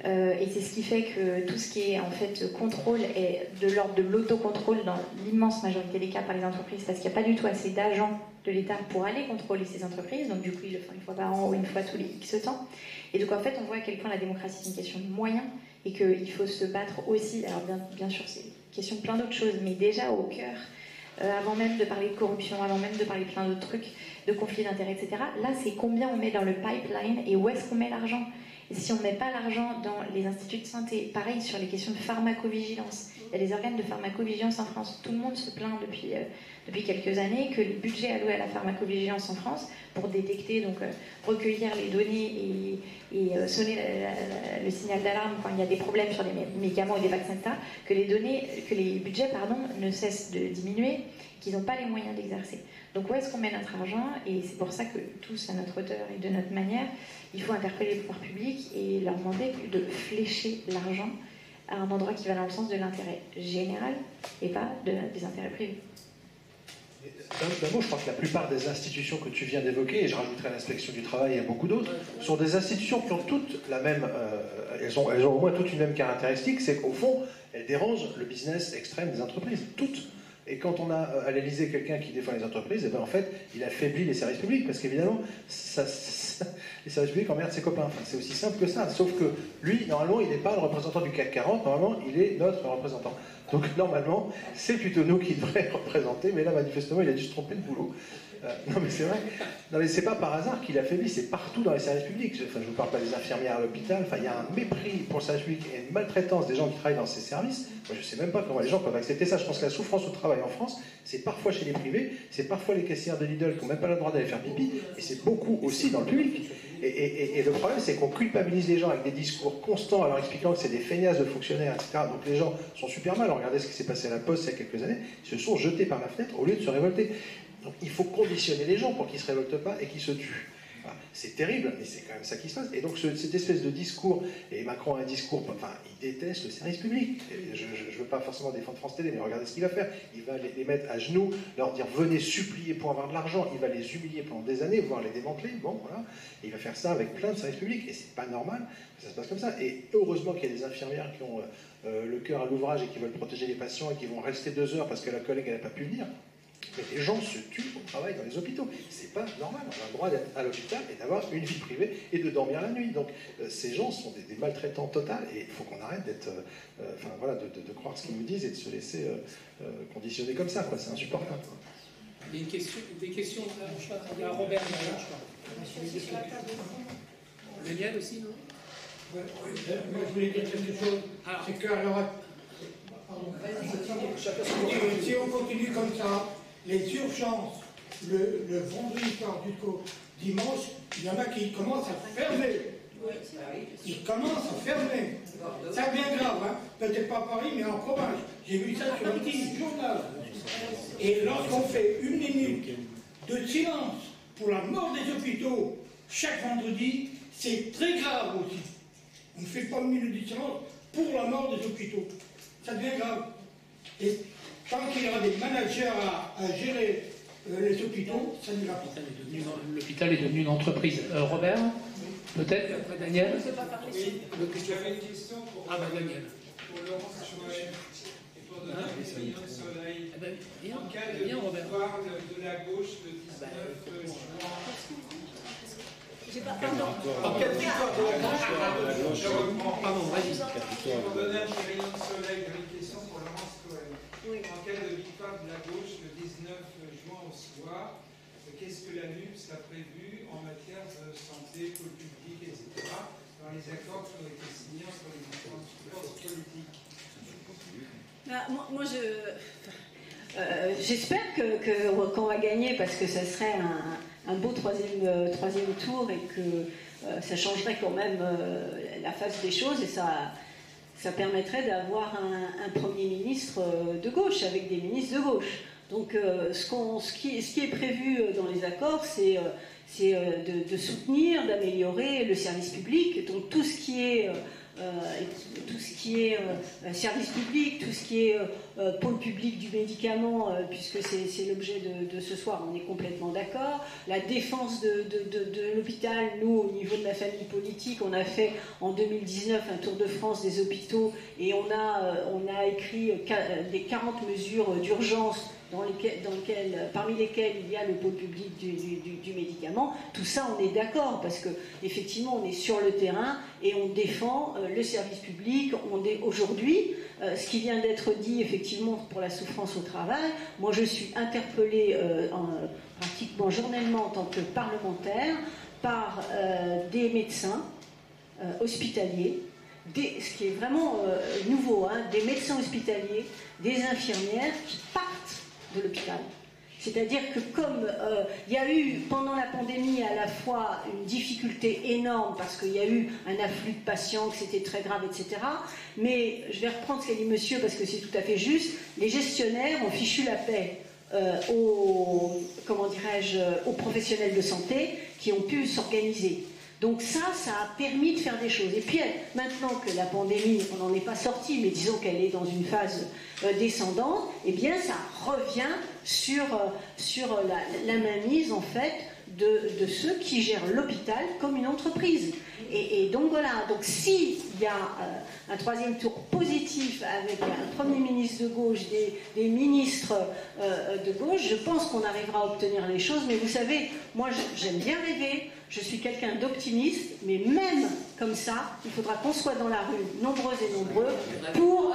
Et c'est ce qui fait que tout ce qui est en fait contrôle est de l'ordre de l'autocontrôle dans l'immense majorité des cas par les entreprises, parce qu'il n'y a pas du tout assez d'agents de l'État pour aller contrôler ces entreprises. Donc du coup, ils le font une fois par an ou une fois tous les X temps. Et donc en fait, on voit à quel point la démocratie c'est une question de moyens et qu'il faut se battre aussi. Alors bien sûr, c'est une question de plein d'autres choses, mais déjà au cœur. Avant même de parler de corruption, avant même de parler de plein d'autres trucs, de conflits d'intérêts, etc. Là, c'est combien on met dans le pipeline et où est-ce qu'on met l'argent. Et si on ne met pas l'argent dans les instituts de santé, pareil sur les questions de pharmacovigilance, il y a des organes de pharmacovigilance en France. Tout le monde se plaint depuis quelques années que les budgets alloués à la pharmacovigilance en France, pour détecter, donc recueillir les données et sonner le signal d'alarme quand il y a des problèmes sur des médicaments ou des vaccins, etc., que les budgets ne cessent de diminuer, qu'ils n'ont pas les moyens d'exercer. Donc où est-ce qu'on met notre argent? Et c'est pour ça que tous, à notre hauteur et de notre manière, il faut interpeller les pouvoirs publics et leur demander de flécher l'argent à un endroit qui va dans le sens de l'intérêt général et pas des intérêts privés. D'un mot, je crois que la plupart des institutions que tu viens d'évoquer, et je rajouterai l'inspection du travail et beaucoup d'autres, sont des institutions qui ont toutes la même... elles ont au moins toutes une même caractéristique, c'est qu'au fond, elles dérangent le business extrême des entreprises. Toutes. Et quand on a à l'Élysée quelqu'un qui défend les entreprises, et ben en fait, il affaiblit les services publics, parce qu'évidemment, les services publics emmerdent ses copains. Enfin, c'est aussi simple que ça. Sauf que lui, normalement, il n'est pas le représentant du CAC 40, normalement, il est notre représentant. Donc normalement, c'est plutôt nous qui devrait représenter, mais là, manifestement, il a dû se tromper de boulot. Non mais c'est vrai. Non mais c'est pas par hasard qu'il affaiblit, c'est partout dans les services publics. Enfin, je vous parle pas des infirmières à l'hôpital. Enfin, il y a un mépris pour le service public et une maltraitance des gens qui travaillent dans ces services. Moi, je sais même pas comment les gens peuvent accepter ça. Je pense que la souffrance au travail en France, c'est parfois chez les privés, c'est parfois les caissières de Lidl qui n'ont même pas le droit d'aller faire pipi, et c'est beaucoup aussi dans le public. Et le problème, c'est qu'on culpabilise les gens avec des discours constants, en leur expliquant que c'est des feignasses de fonctionnaires, etc. Donc les gens sont super mal. Regardez ce qui s'est passé à la Poste il y a quelques années. Ils se sont jetés par la fenêtre au lieu de se révolter. Donc il faut conditionner les gens pour qu'ils ne se révoltent pas et qu'ils se tuent. Enfin, c'est terrible, mais c'est quand même ça qui se passe. Et donc cette espèce de discours, et Macron a un discours, enfin, il déteste le service public. Et je ne veux pas forcément défendre France Télé, mais regardez ce qu'il va faire. Il va les mettre à genoux, leur dire venez supplier pour avoir de l'argent. Il va les humilier pendant des années, voire les démanteler. Bon, voilà. Et il va faire ça avec plein de services publics. Et c'est pas normal que ça se passe comme ça. Et heureusement qu'il y a des infirmières qui ont le cœur à l'ouvrage et qui veulent protéger les patients et qui vont rester 2 heures parce que la collègue n'a pas pu venir. Mais les gens se tuent au travail dans les hôpitaux. C'est pas normal. On a le droit d'être à l'hôpital et d'avoir une vie privée et de dormir la nuit. Donc ces gens sont des maltraitants totales et il faut qu'on arrête d'être, enfin voilà, de croire ce qu'ils nous disent et de se laisser conditionner comme ça. C'est insupportable. Il y a des questions. Il y a Robert derrière, je crois. Le miel aussi, non? Moi, je voulais dire quelque chose. C'est qu'à l'heure si on continue comme ça, les urgences, le vendredi soir jusqu'au dimanche, il y en a qui commencent à fermer. Ils commencent à fermer. Ça devient grave, hein. Peut-être pas à Paris, mais en province. J'ai vu ça sur un petit journal. Et lorsqu'on fait 1 minute de silence pour la mort des hôpitaux chaque vendredi, c'est très grave aussi. On ne fait pas 1 minute de silence pour la mort des hôpitaux. Ça devient grave. Et tant qu'il y aura des managers à gérer les hôpitaux, ça n'ira pas. L'hôpital est devenu une entreprise. Robert, peut-être, après Daniel. J'avais une question pour, Daniel. Pour Laurence Choël et pour Dr. Million Soleil. En cas de victoire de la gauche le 19 juin. En cas de victoire de la gauche, je reprends. Pardon, vas-y. Pour donner un rayon de soleil, j'avais une question pour Laurence Cohen. En cas de victoire de la gauche le 19 juin au soir, qu'est-ce que la NUPS a prévu en matière de santé, pôle public, etc., dans les accords qui ont été signés entre les différentes forces politiques? Moi, j'espère qu'on va gagner parce que ça serait un beau troisième tour et que ça changerait quand même la face des choses et ça permettrait d'avoir un Premier ministre de gauche avec des ministres de gauche. Donc ce qui est prévu dans les accords, c'est de soutenir, d'améliorer le service public, donc tout ce qui est tout ce qui est service public, tout ce qui est pôle public du médicament, puisque c'est l'objet de ce soir, on est complètement d'accord. La défense de l'hôpital, nous, au niveau de la famille politique, on a fait en 2019 un tour de France des hôpitaux et on a écrit des 40 mesures d'urgence parmi lesquelles il y a le pôle public du médicament. Tout ça, on est d'accord, parce qu'effectivement, on est sur le terrain et on défend le service public. Aujourd'hui, ce qui vient d'être dit, effectivement, pour la souffrance au travail, moi, je suis interpellée pratiquement journellement en tant que parlementaire par des médecins hospitaliers, ce qui est vraiment nouveau, hein, des médecins hospitaliers, des infirmières qui partent de l'hôpital. C'est-à-dire que comme il y a eu pendant la pandémie à la fois une difficulté énorme parce qu'il y a eu un afflux de patients, que c'était très grave, etc. Mais je vais reprendre ce qu'a dit monsieur parce que c'est tout à fait juste, les gestionnaires ont fichu la paix aux professionnels de santé qui ont pu s'organiser. Donc ça a permis de faire des choses. Et puis maintenant que la pandémie, on n'en est pas sorti, mais disons qu'elle est dans une phase descendante, eh bien ça revient sur la mainmise en fait de ceux qui gèrent l'hôpital comme une entreprise. Et donc voilà, donc s'il y a un troisième tour positif avec un Premier ministre de gauche, des ministres de gauche, je pense qu'on arrivera à obtenir les choses. Mais vous savez, moi j'aime bien rêver, je suis quelqu'un d'optimiste, mais même comme ça, il faudra qu'on soit dans la rue, nombreuses et nombreux, pour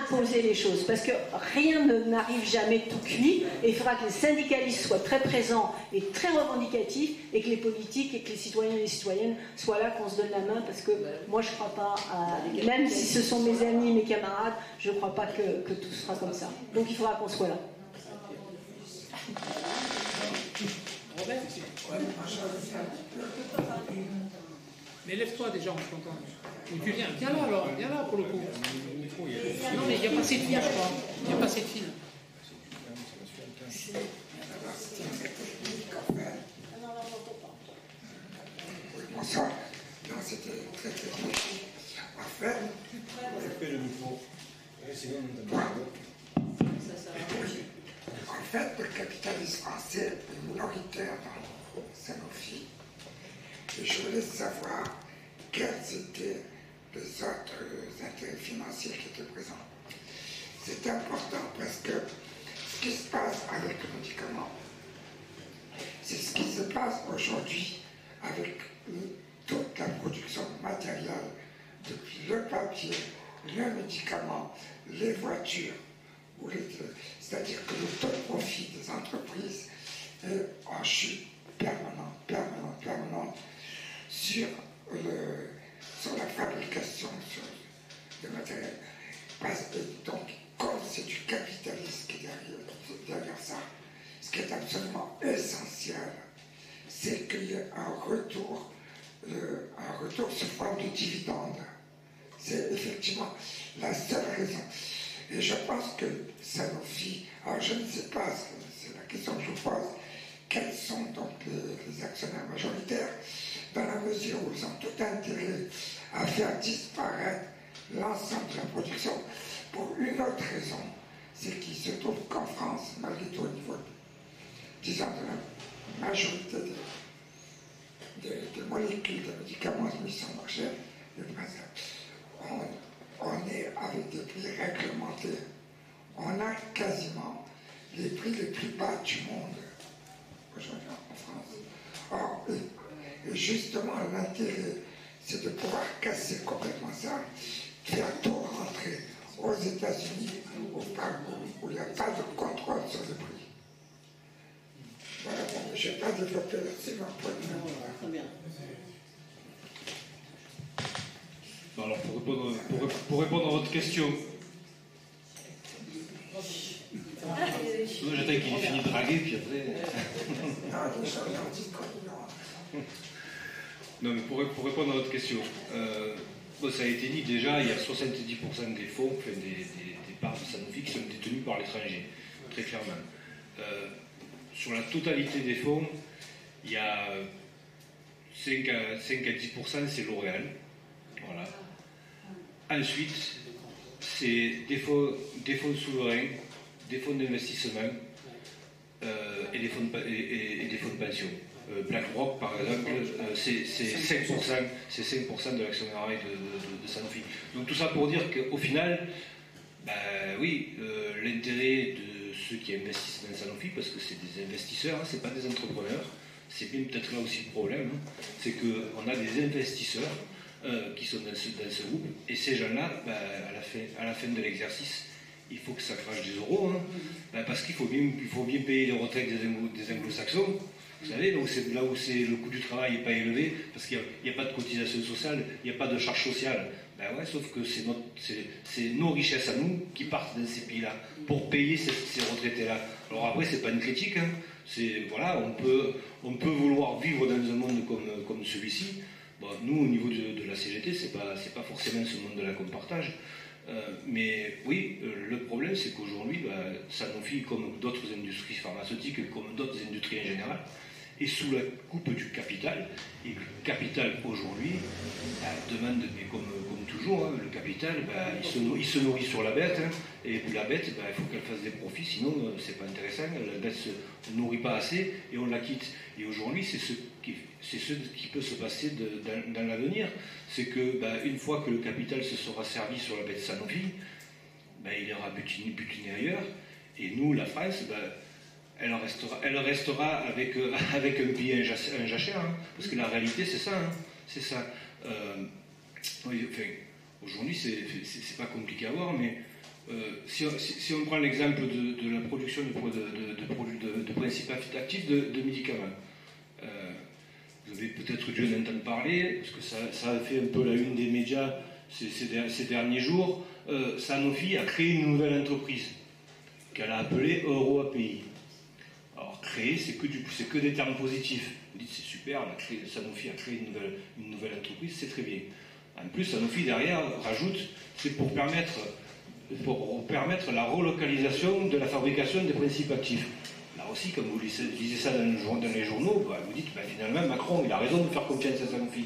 imposer les choses. Parce que rien n'arrive jamais tout cuit, et il faudra que les syndicalistes soient très présents et très revendicatifs, et que les politiques et que les citoyens et les citoyennes soient là, qu'on se donne la main, parce que moi je ne crois pas, même si ce sont mes amis, mes camarades, je ne crois pas que tout sera comme ça. Donc il faudra qu'on soit là. Robert, mais lève-toi déjà, on t'entend. Tu viens là alors, viens là pour le coup. Non mais il n'y a pas assez de fil, je crois. Il n'y a pas assez de fil. Bonsoir. Non, c'était très très bien. En fait, le micro. En fait, le capitalisme français est minoritaire dans Sanofi. Et je voulais savoir quels étaient les autres intérêts financiers qui étaient présents. C'est important parce que ce qui se passe avec le médicament, c'est ce qui se passe aujourd'hui avec toute la production matérielle, depuis le papier, le médicament, les voitures, c'est-à-dire que le taux de profit des entreprises est en chute permanente sur la fabrication de matériel. Donc, comme c'est du capitalisme qui est derrière ça, ce qui est absolument essentiel, c'est qu'il y ait un retour sous forme de dividendes. C'est effectivement la seule raison. Et je pense que Sanofi, alors je ne sais pas, c'est la question que je vous pose, quels sont donc les actionnaires majoritaires, dans la mesure où ils ont tout intérêt à faire disparaître l'ensemble de la production, pour une autre raison, c'est qu'il se trouve qu'en France, malgré tout au niveau, disons, de la majorité des molécules de médicaments mis sur le marché, on est avec des prix réglementés. On a quasiment les prix les plus bas du monde aujourd'hui en France. Or, et justement, l'intérêt, c'est de pouvoir casser complètement ça, faire tout rentrer aux États-Unis où il n'y a pas de contrôle sur le prix. Voilà, bon, je ne vais pas développer là-dessus, mais très bien. Alors, pour répondre à votre question, j'attends qu'il ait fini de draguer, puis après. Non, mais pour répondre à votre question, ça a été dit déjà, il y a 70% des fonds, enfin, des parts de Sanofi qui sont détenues par l'étranger, très clairement. Sur la totalité des fonds, il y a 5 à 10%, c'est L'Oréal. Voilà. Ensuite, c'est des fonds souverains, des fonds d'investissement et des fonds de pension. BlackRock, par exemple, c'est 5% de l'actionnariat de Sanofi. Donc tout ça pour dire qu'au final, oui, l'intérêt de ceux qui investissent dans Sanofi, parce que c'est des investisseurs, hein, c'est pas des entrepreneurs, c'est bien peut-être là aussi le problème, hein, c'est qu'on a des investisseurs qui sont dans ce groupe, et ces gens-là, à la fin de l'exercice, il faut que ça crache des euros, hein, parce qu'il faut bien payer les retraites des anglo-saxons. Vous savez, donc c'est là où le coût du travail n'est pas élevé, parce qu'il n'y a pas de cotisation sociale, il n'y a pas de charge sociale. Ouais, sauf que c'est nos richesses à nous qui partent dans ces pays-là pour payer ces retraités-là. Alors après, c'est pas une critique, hein. Voilà, on peut vouloir vivre dans un monde comme celui-ci. Bon, nous, au niveau de la CGT, c'est pas forcément ce monde-là qu'on partage. Mais oui, le problème, c'est qu'aujourd'hui, Sanofi, comme d'autres industries pharmaceutiques, comme d'autres industries en général, est sous la coupe du capital. Et le capital, aujourd'hui, demande, mais comme toujours, hein, le capital, il se nourrit sur la bête. Hein, et puis la bête, il faut qu'elle fasse des profits, sinon, c'est pas intéressant. La bête ne se nourrit pas assez et on la quitte. Et aujourd'hui, c'est ce qui peut se passer dans l'avenir. C'est que, une fois que le capital se sera servi sur la bête Sanofi, il ira butiner ailleurs. Et nous, la France, elle restera avec un pied en jachère, hein, parce que la réalité, c'est ça. Hein, c'est ça. Aujourd'hui, c'est pas compliqué à voir, mais si on prend l'exemple de la production de principes actifs de médicaments, vous avez peut-être dû en entendre parler, parce que ça a fait un peu la une des médias ces derniers jours. Sanofi a créé une nouvelle entreprise qu'elle a appelée EuroAPI. Alors créer, c'est que des termes positifs. Vous dites c'est super, Sanofi a créé une nouvelle entreprise, c'est très bien. En plus, Sanofi derrière rajoute, c'est pour permettre la relocalisation de la fabrication des principes actifs. Là aussi, comme vous lisez ça dans les journaux, vous dites finalement Macron il a raison de faire confiance à Sanofi.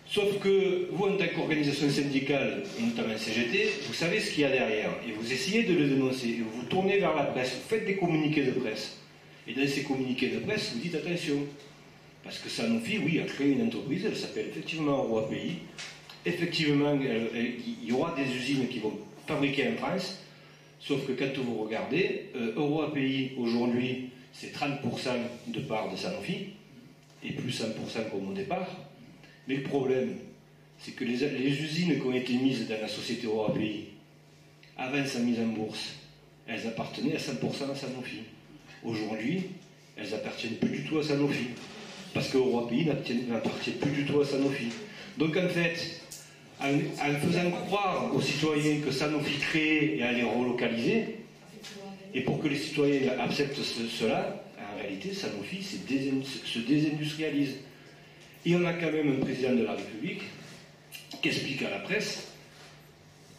Sauf que vous, en tant qu'organisation syndicale, et notamment CGT, vous savez ce qu'il y a derrière, et vous essayez de le dénoncer, et vous vous tournez vers la presse, vous faites des communiqués de presse. Et dans ces communiqués de presse, vous dites attention, parce que Sanofi, oui, a créé une entreprise, elle s'appelle effectivement EuroAPI. Effectivement, il y aura des usines qui vont fabriquer en France, sauf que quand vous regardez, EuroAPI, aujourd'hui, c'est 30% de part de Sanofi, et plus 100% comme au départ. Mais le problème, c'est que les usines qui ont été mises dans la société EuroAPI, avant sa mise en bourse, elles appartenaient à 100% à Sanofi. Aujourd'hui, elles n'appartiennent plus du tout à Sanofi, parce que EuroAPI n'appartient plus du tout à Sanofi. Donc en fait, en faisant croire aux citoyens que Sanofi crée et allait relocaliser, et pour que les citoyens acceptent cela, en réalité, Sanofi se désindustrialise. Et on a quand même un président de la République qui explique à la presse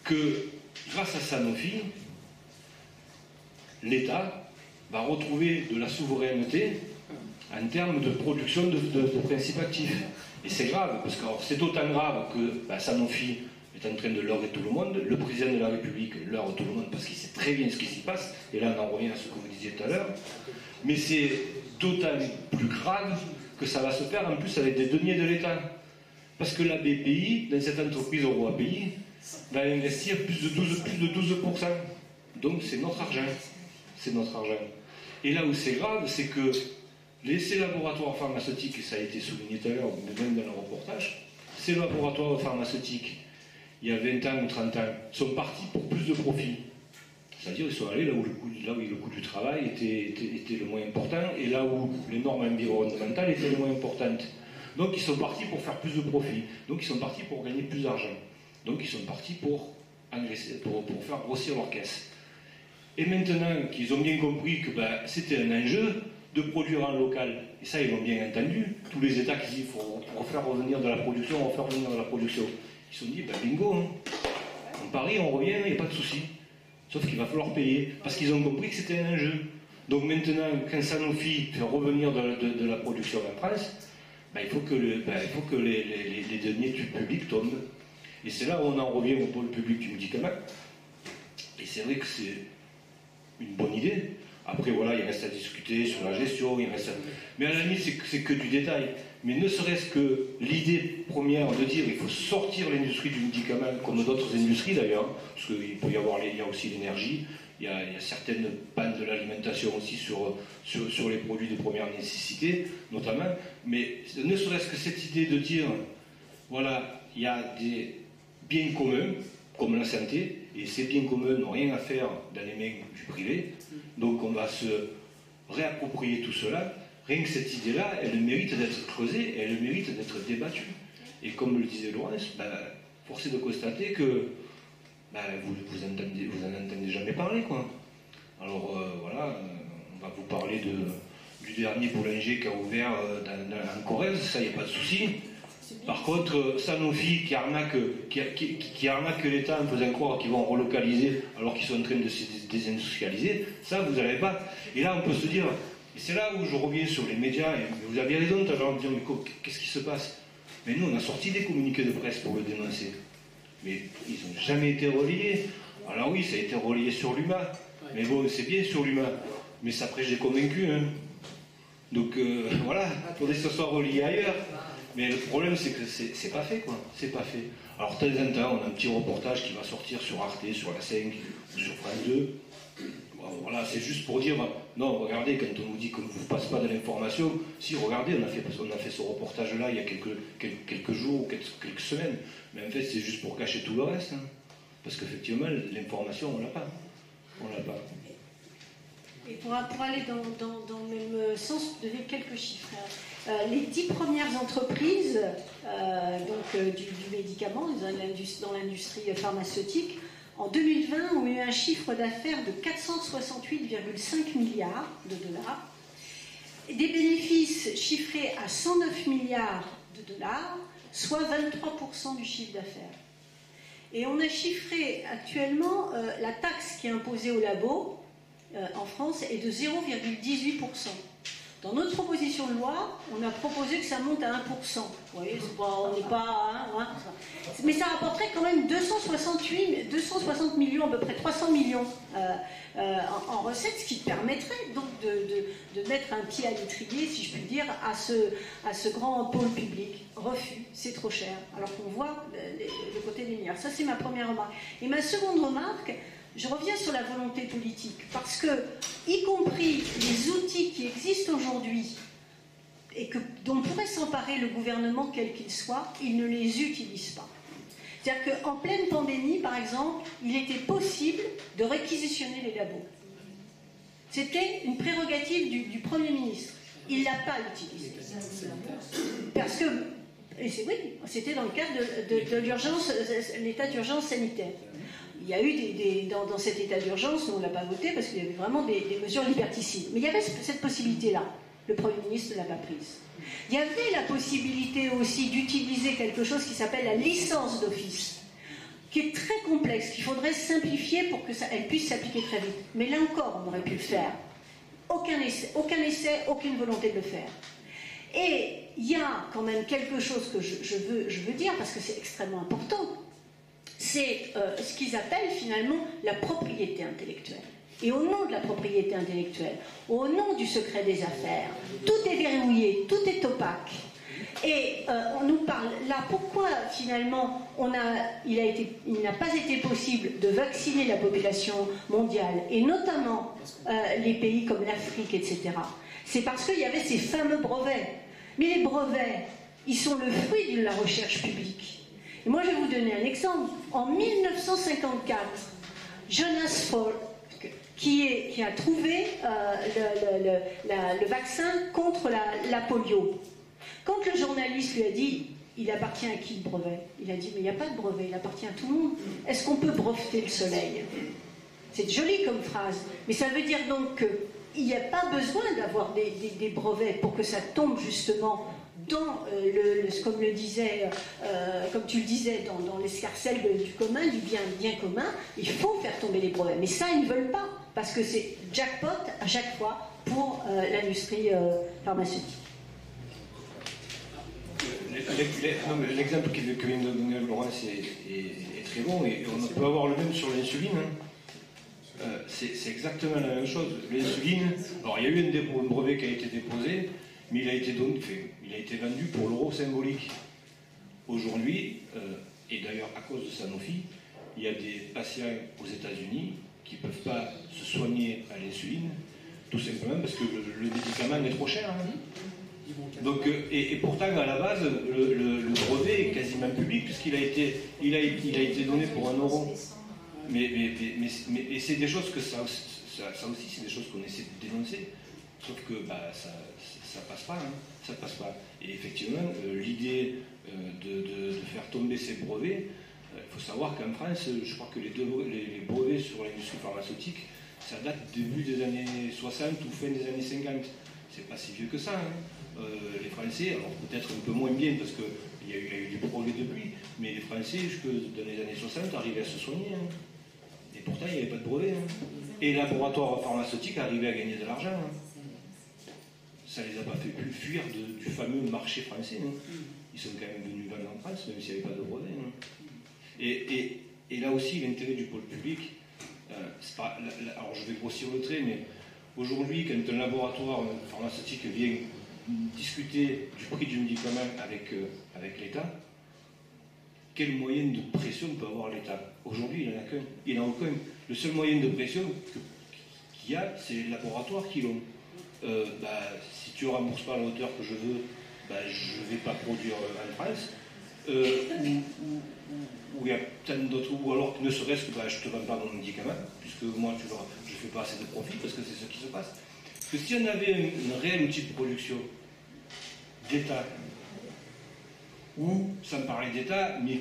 que grâce à Sanofi, l'État va retrouver de la souveraineté en termes de production de principes actifs. Et c'est grave, parce que c'est d'autant grave que Sanofi est en train de leurrer tout le monde, le président de la République leurre tout le monde parce qu'il sait très bien ce qui s'y passe, et là on en revient à ce que vous disiez tout à l'heure, mais c'est d'autant plus grave que ça va se faire en plus avec des deniers de l'État. Parce que la BPI, dans cette entreprise EuroAPI, va investir plus de 12%. Donc c'est notre argent. C'est notre argent. Et là où c'est grave, c'est que ces laboratoires pharmaceutiques, et ça a été souligné tout à l'heure, même dans le reportage, ces laboratoires pharmaceutiques, il y a 20 ans ou 30 ans, sont partis pour plus de profit. C'est-à-dire qu'ils sont allés là où le coût du travail était le moins important et là où les normes environnementales étaient les moins importantes. Donc ils sont partis pour faire plus de profit. Donc ils sont partis pour gagner plus d'argent. Donc ils sont partis pour faire grossir leur caisse. Et maintenant qu'ils ont bien compris que c'était un enjeu de produire en local, et ça ils l'ont bien entendu, tous les États qui disent qu'il faut faire revenir de la production, on va faire revenir de la production. Ils se sont dit, bingo, hein. On parie, on revient, il n'y a pas de souci. Sauf qu'il va falloir payer, parce qu'ils ont compris que c'était un enjeu. Donc maintenant, quand Sanofi fait revenir de la production en France, il faut que les deniers du public tombent. Et c'est là où on en revient au pôle public du médicament. Et c'est vrai que c'est une bonne idée. Après, voilà, il reste à discuter sur la gestion, mais à la limite, c'est que du détail. Mais ne serait-ce que l'idée première de dire qu'il faut sortir l'industrie du médicament, comme d'autres industries d'ailleurs, parce qu'il peut y avoir, il y a aussi l'énergie, il y a certaines pannes de l'alimentation aussi sur les produits de première nécessité, notamment. Mais ne serait-ce que cette idée de dire, voilà, il y a des biens communs, comme la santé, et ces biens communs n'ont rien à faire dans les mains du privé, donc on va se réapproprier tout cela. Rien que cette idée-là, elle mérite d'être creusée, et elle mérite d'être débattue. Et comme le disait Laurence, force est de constater que vous en entendez jamais parler, quoi. Alors voilà, on va vous parler du dernier boulanger qui a ouvert en Corrèze, ça, il n'y a pas de souci. Par contre, Sanofi qui arnaque l'État en faisant croire qu'ils vont relocaliser alors qu'ils sont en train de se désindustrialiser, ça, vous n'avez pas. Et là, on peut se dire, et c'est là où je reviens sur les médias, et vous aviez raison tout à l'heure de dire, mais qu'est-ce qui se passe? Mais nous, on a sorti des communiqués de presse pour le dénoncer. Mais ils n'ont jamais été relayés. Alors oui, ça a été relayé sur l'UMA. Mais bon, c'est bien sur l'UMA. Mais ça prêche des convaincus. Hein. Donc voilà, il faudrait que ça soit relayé ailleurs. Mais le problème, c'est que c'est pas fait, quoi. C'est pas fait. Alors, de temps en temps, on a un petit reportage qui va sortir sur Arte, sur la 5, ou sur France 2. Bon, voilà, c'est juste pour dire, non, regardez, quand on nous dit qu'on ne vous passe pas de l'information, si, regardez, on a fait ce reportage-là il y a quelques jours ou quelques semaines. Mais en fait, c'est juste pour cacher tout le reste. Hein. Parce qu'effectivement, l'information, on l'a pas. On l'a pas. Et pour aller dans le même sens, donner quelques chiffres. Les 10 premières entreprises du médicament, dans l'industrie pharmaceutique, en 2020 ont eu un chiffre d'affaires de 468,5 milliards de dollars, et des bénéfices chiffrés à 109 milliards de dollars, soit 23% du chiffre d'affaires. Et on a chiffré actuellement la taxe qui est imposée aux labos en France est de 0,18%. Dans notre proposition de loi, on a proposé que ça monte à 1%. Vous voyez, on n'est pas... mais ça rapporterait quand même 260 millions, à peu près 300 millions en recettes, ce qui permettrait donc de mettre un pied à l'étrier, si je puis dire, à ce grand pôle public. Refus, c'est trop cher. Alors qu'on voit le côté des milliards. Ça, c'est ma première remarque. Et ma seconde remarque... Je reviens sur la volonté politique, parce que, y compris les outils qui existent aujourd'hui, et dont pourrait s'emparer le gouvernement quel qu'il soit, il ne les utilise pas. C'est-à-dire qu'en pleine pandémie, par exemple, il était possible de réquisitionner les labos. C'était une prérogative du Premier ministre. Il ne l'a pas utilisé. Parce que, et oui, c'était dans le cadre de l'urgence, l'état d'urgence sanitaire. Il y a eu dans cet état d'urgence, nous on ne l'a pas voté parce qu'il y avait vraiment des mesures liberticides. Mais il y avait cette possibilité-là. Le Premier ministre ne l'a pas prise. Il y avait la possibilité aussi d'utiliser quelque chose qui s'appelle la licence d'office, qui est très complexe, qu'il faudrait simplifier pour qu'elle puisse s'appliquer très vite. Mais là encore, on aurait pu le faire. Aucun essai, aucune volonté de le faire. Et il y a quand même quelque chose que je veux dire, parce que c'est extrêmement important. C'est ce qu'ils appellent finalement la propriété intellectuelle. Et au nom de la propriété intellectuelle, au nom du secret des affaires, tout est verrouillé, tout est opaque. Et on nous parle là, pourquoi finalement il n'a pas été possible de vacciner la population mondiale, et notamment les pays comme l'Afrique, etc. C'est parce qu'il y avait ces fameux brevets. Mais les brevets, ils sont le fruit de la recherche publique. Et moi, je vais vous donner un exemple. En 1954, Jonas Salk, qui a trouvé le vaccin contre la polio. Quand le journaliste lui a dit « Il appartient à qui le brevet ?» Il a dit « Mais il n'y a pas de brevet, il appartient à tout le monde. Est-ce qu'on peut breveter le soleil ?» C'est joli comme phrase, mais ça veut dire donc qu'il n'y a pas besoin d'avoir des brevets pour que ça tombe justement dans comme tu le disais, dans l'escarcelle du commun, du bien commun. Il faut faire tomber les brevets. Mais ça, ils ne veulent pas, parce que c'est jackpot à chaque fois pour l'industrie pharmaceutique. l'exemple que vient de donner Laurence est très bon, et on peut avoir le même sur l'insuline. C'est exactement la même chose. L'insuline, alors il y a eu un brevet qui a été déposé, mais il a été vendu pour l'euro symbolique. Aujourd'hui, et d'ailleurs à cause de Sanofi, il y a des patients aux États-Unis qui ne peuvent pas se soigner à l'insuline, tout simplement parce que le médicament est trop cher. Donc, et pourtant, à la base, le brevet est quasiment public, puisqu'il a été donné pour 1 euro. Mais c'est des choses que ça aussi, c'est des choses qu'on essaie de dénoncer. Sauf que ça passe pas. Ça passe pas. Et effectivement, l'idée de faire tomber ces brevets, il faut savoir qu'en France, je crois que les brevets sur l'industrie pharmaceutique, ça date début des années 60 ou fin des années 50. C'est pas si vieux que ça. Les Français, alors peut-être un peu moins bien parce qu'il y a eu du progrès depuis, mais les Français, jusque dans les années 60, arrivaient à se soigner. Et pourtant, il n'y avait pas de brevet. Et les laboratoires pharmaceutiques arrivaient à gagner de l'argent. Ça ne les a pas fait plus fuir du fameux marché français. Ils sont quand même venus vendre en France, même s'il n'y avait pas de brevet. Et là aussi, l'intérêt du pôle public, alors je vais grossir le trait, mais aujourd'hui, quand un laboratoire pharmaceutique vient discuter du prix du médicament avec l'État, quel moyen de pression peut avoir l'État? Aujourd'hui, il n'en a qu'un. Il n'en a aucun. Le seul moyen de pression qu'il y a, c'est les laboratoires qui l'ont. Si tu ne rembourses pas à la hauteur que je veux, je ne vais pas produire en France. Ou il y a plein d'autres, ou alors ne serait-ce que je ne te vends pas mon médicament, puisque moi je ne fais pas assez de profit, parce que c'est ce qui se passe. Parce que si on avait un réel outil de production d'État, ou sans parler d'État, mais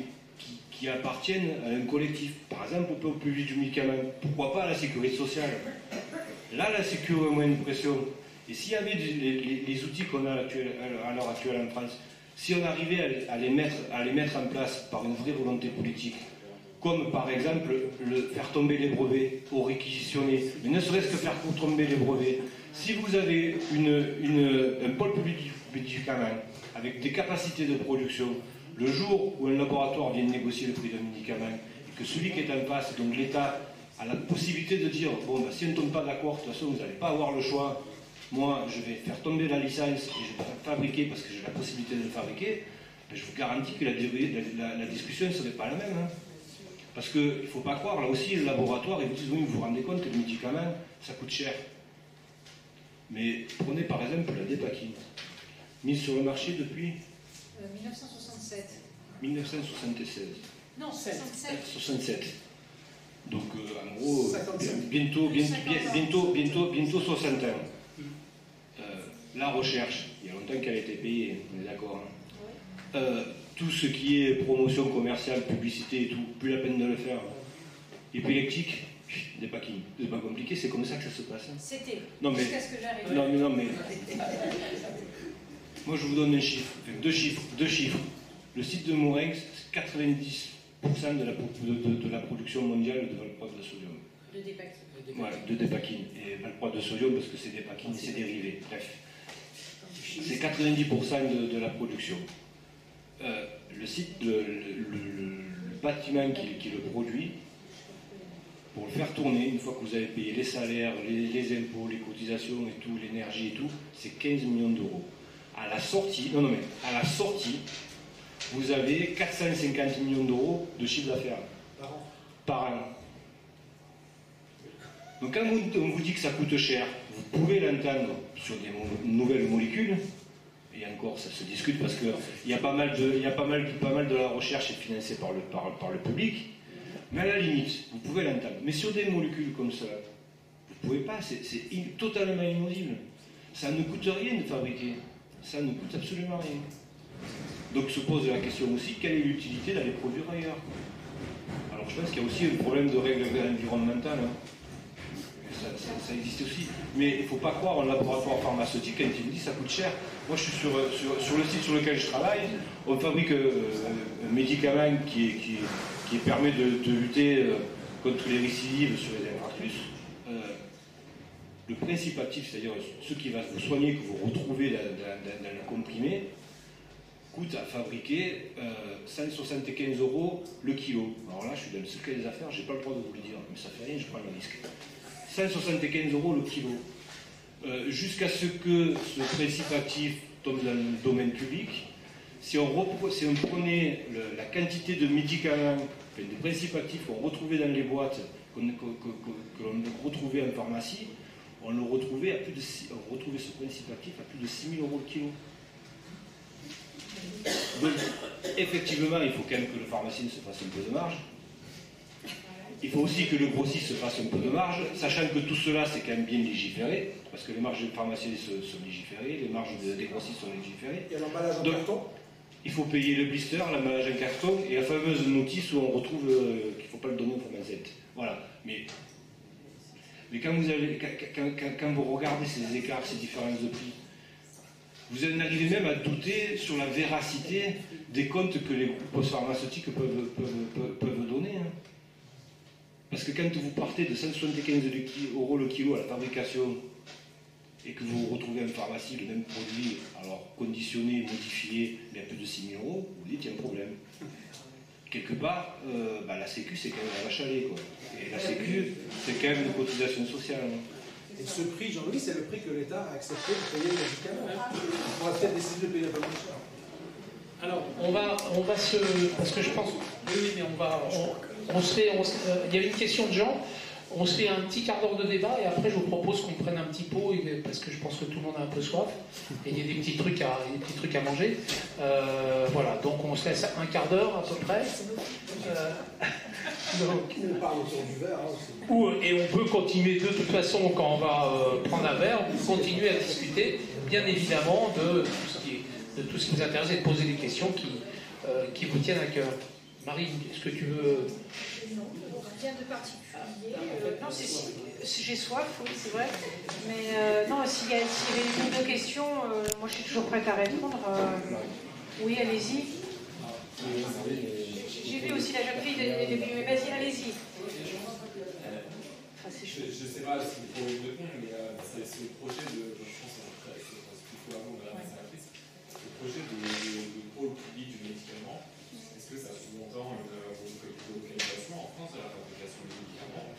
qui appartiennent à un collectif, par exemple au public du médicament, pourquoi pas à la sécurité sociale? Là, la sécurité a moins de pression. Et s'il y avait les outils qu'on a à l'heure actuelle en France, si on arrivait à les mettre en place par une vraie volonté politique, comme par exemple faire tomber les brevets ou réquisitionner, mais ne serait-ce que faire tomber les brevets, si vous avez un pôle public du médicament avec des capacités de production, le jour où un laboratoire vient négocier le prix d'un médicament, et que celui qui est en face, donc l'État, a la possibilité de dire, si on ne tombe pas d'accord, de toute façon vous n'allez pas avoir le choix, moi je vais faire tomber la licence et je vais fabriquer parce que j'ai la possibilité de le fabriquer, je vous garantis que la discussion ne serait pas la même. Parce qu'il ne faut pas croire, là aussi, le laboratoire, ils vous disent, oui, vous vous rendez compte que le médicament, ça coûte cher. Mais prenez par exemple la Dépakine, mise sur le marché depuis 1967. 1976. Non, 67. 67. Donc en gros, bientôt 60 ans. La recherche, il y a longtemps qu'elle a été payée, on est d'accord. Tout ce qui est promotion commerciale, publicité et tout, plus la peine de le faire. Épileptique, Dépakine. C'est pas compliqué, c'est comme ça que ça se passe. C'était. Jusqu'à ce que j'arrive. Non mais. Moi je vous donne un chiffre, deux chiffres. Le site de Morinx, c'est 90% de la production mondiale de valproate de sodium. De Dépakine. Voilà, de Dépakine. Et valproate de sodium parce que c'est Dépakine et ses dérivés. Bref. C'est 90% de la production. Le site, le bâtiment qui le produit, pour le faire tourner, une fois que vous avez payé les salaires, les impôts, les cotisations et tout, l'énergie et tout, c'est 15 millions d'euros. À la sortie, vous avez 450 millions d'euros de chiffre d'affaires par an. Donc quand on vous dit que ça coûte cher, vous pouvez l'entendre sur des nouvelles molécules, et encore ça se discute parce qu'il y a pas mal de la recherche est financée par le public, mais à la limite, vous pouvez l'entendre. Mais sur des molécules comme ça, vous ne pouvez pas, c'est totalement inaudible. Ça ne coûte rien de fabriquer, ça ne coûte absolument rien. Donc se pose la question aussi, quelle est l'utilité d'aller produire ailleurs? Alors je pense qu'il y a aussi un problème de règles environnementales. Ça existe aussi. Mais il ne faut pas croire en laboratoire pharmaceutique quand il vous dit ça coûte cher. Moi je suis sur le site sur lequel je travaille, on fabrique un médicament qui permet de lutter contre les récidives sur les infarctus. Le principe actif, c'est-à-dire ce qui va vous soigner, que vous retrouvez dans le comprimé, coûte à fabriquer 175 € le kilo. Alors là, je suis dans le secret des affaires, je n'ai pas le droit de vous le dire, mais ça fait rien, je prends le risque. 175 € le kilo. Jusqu'à ce que ce principe actif tombe dans le domaine public, si on prenait la quantité de médicaments, de principes actifs qu'on retrouvait dans les boîtes, que l'on retrouvait en pharmacie, on retrouvait ce principe actif à plus de 6 000 € le kilo. Donc, effectivement, il faut quand même que le pharmacien se fasse un peu de marge. Il faut aussi que le grossiste se fasse un peu de marge, sachant que tout cela, c'est quand même bien légiféré, parce que les marges des pharmaciens sont légiférées, les marges des grossistes sont légiférées. Et l'emballage en carton ? Il faut payer le blister, l'emballage en carton, et la fameuse notice où on retrouve qu'il ne faut pas le donner aux pharmaceutes. Voilà. Mais quand vous regardez ces écarts, ces différences de prix, vous en arrivez même à douter sur la véracité des comptes que les groupes pharmaceutiques peuvent donner. Hein. Parce que quand vous partez de 175 € le kilo à la fabrication et que vous retrouvez en pharmacie le même produit, alors conditionné, modifié, mais à plus de 6 000 €, vous dites qu'il y a un problème. Quelque part, la Sécu, c'est quand même la vache à lait, quoi. Et la Sécu, c'est quand même une cotisation sociale. Hein. Et ce prix, Jean-Louis, c'est le prix que l'État a accepté de payer les médicaments. On va peut-être décider de payer un peu moins cher. Alors, on va se... Parce que je pense... Oui, mais il y a une question de Jean. On se fait un petit quart d'heure de débat et après je vous propose qu'on prenne un petit pot parce que je pense que tout le monde a un peu soif et il y a des petits trucs à manger. Voilà, donc on se laisse un quart d'heure à peu près. On parle autour du verre. Et on peut continuer de toute façon quand on va prendre un verre, continuer à discuter bien évidemment de tout ce qui vous intéresse et de poser des questions qui vous tiennent à cœur. Marie, est-ce que tu veux... Rien de particulier. Non, j'ai soif, oui, c'est vrai. Mais non, s'il y avait une ou deux questions, moi je suis toujours prête à répondre. Oui, allez-y. J'ai vu aussi la jeune fille mais vas-y, allez-y. Je ne sais pas s'il faut une réponse, mais c'est le projet de. Je pense qu'il faut avoir de la sénatrice. Le projet de pôle public du médicament. Est-ce que ça sous-entend une relocalisation en France de la fabrication des médicaments,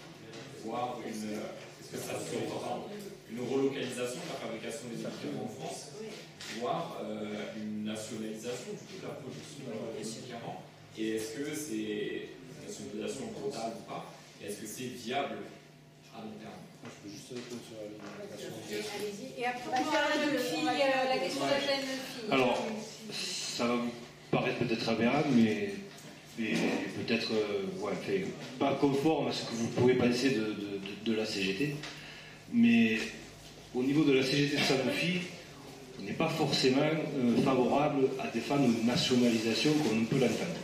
voire est-ce que ça sous-entend une relocalisation de la fabrication des médicaments en France, voire une nationalisation du coup de la production des médicaments? Et est-ce que c'est une nationalisation totale ou pas? Et est-ce que c'est viable à long terme? Je peux juste répondre sur la nationalisation. Allez-y. Et après, la question de la jeune fille. Alors, ça va vous paraître peut-être aberrant, mais peut-être pas conforme à ce que vous pouvez penser de la CGT. Mais au niveau de la CGT de Sanofi, on n'est pas forcément favorable à défendre une nationalisation comme on peut l'entendre.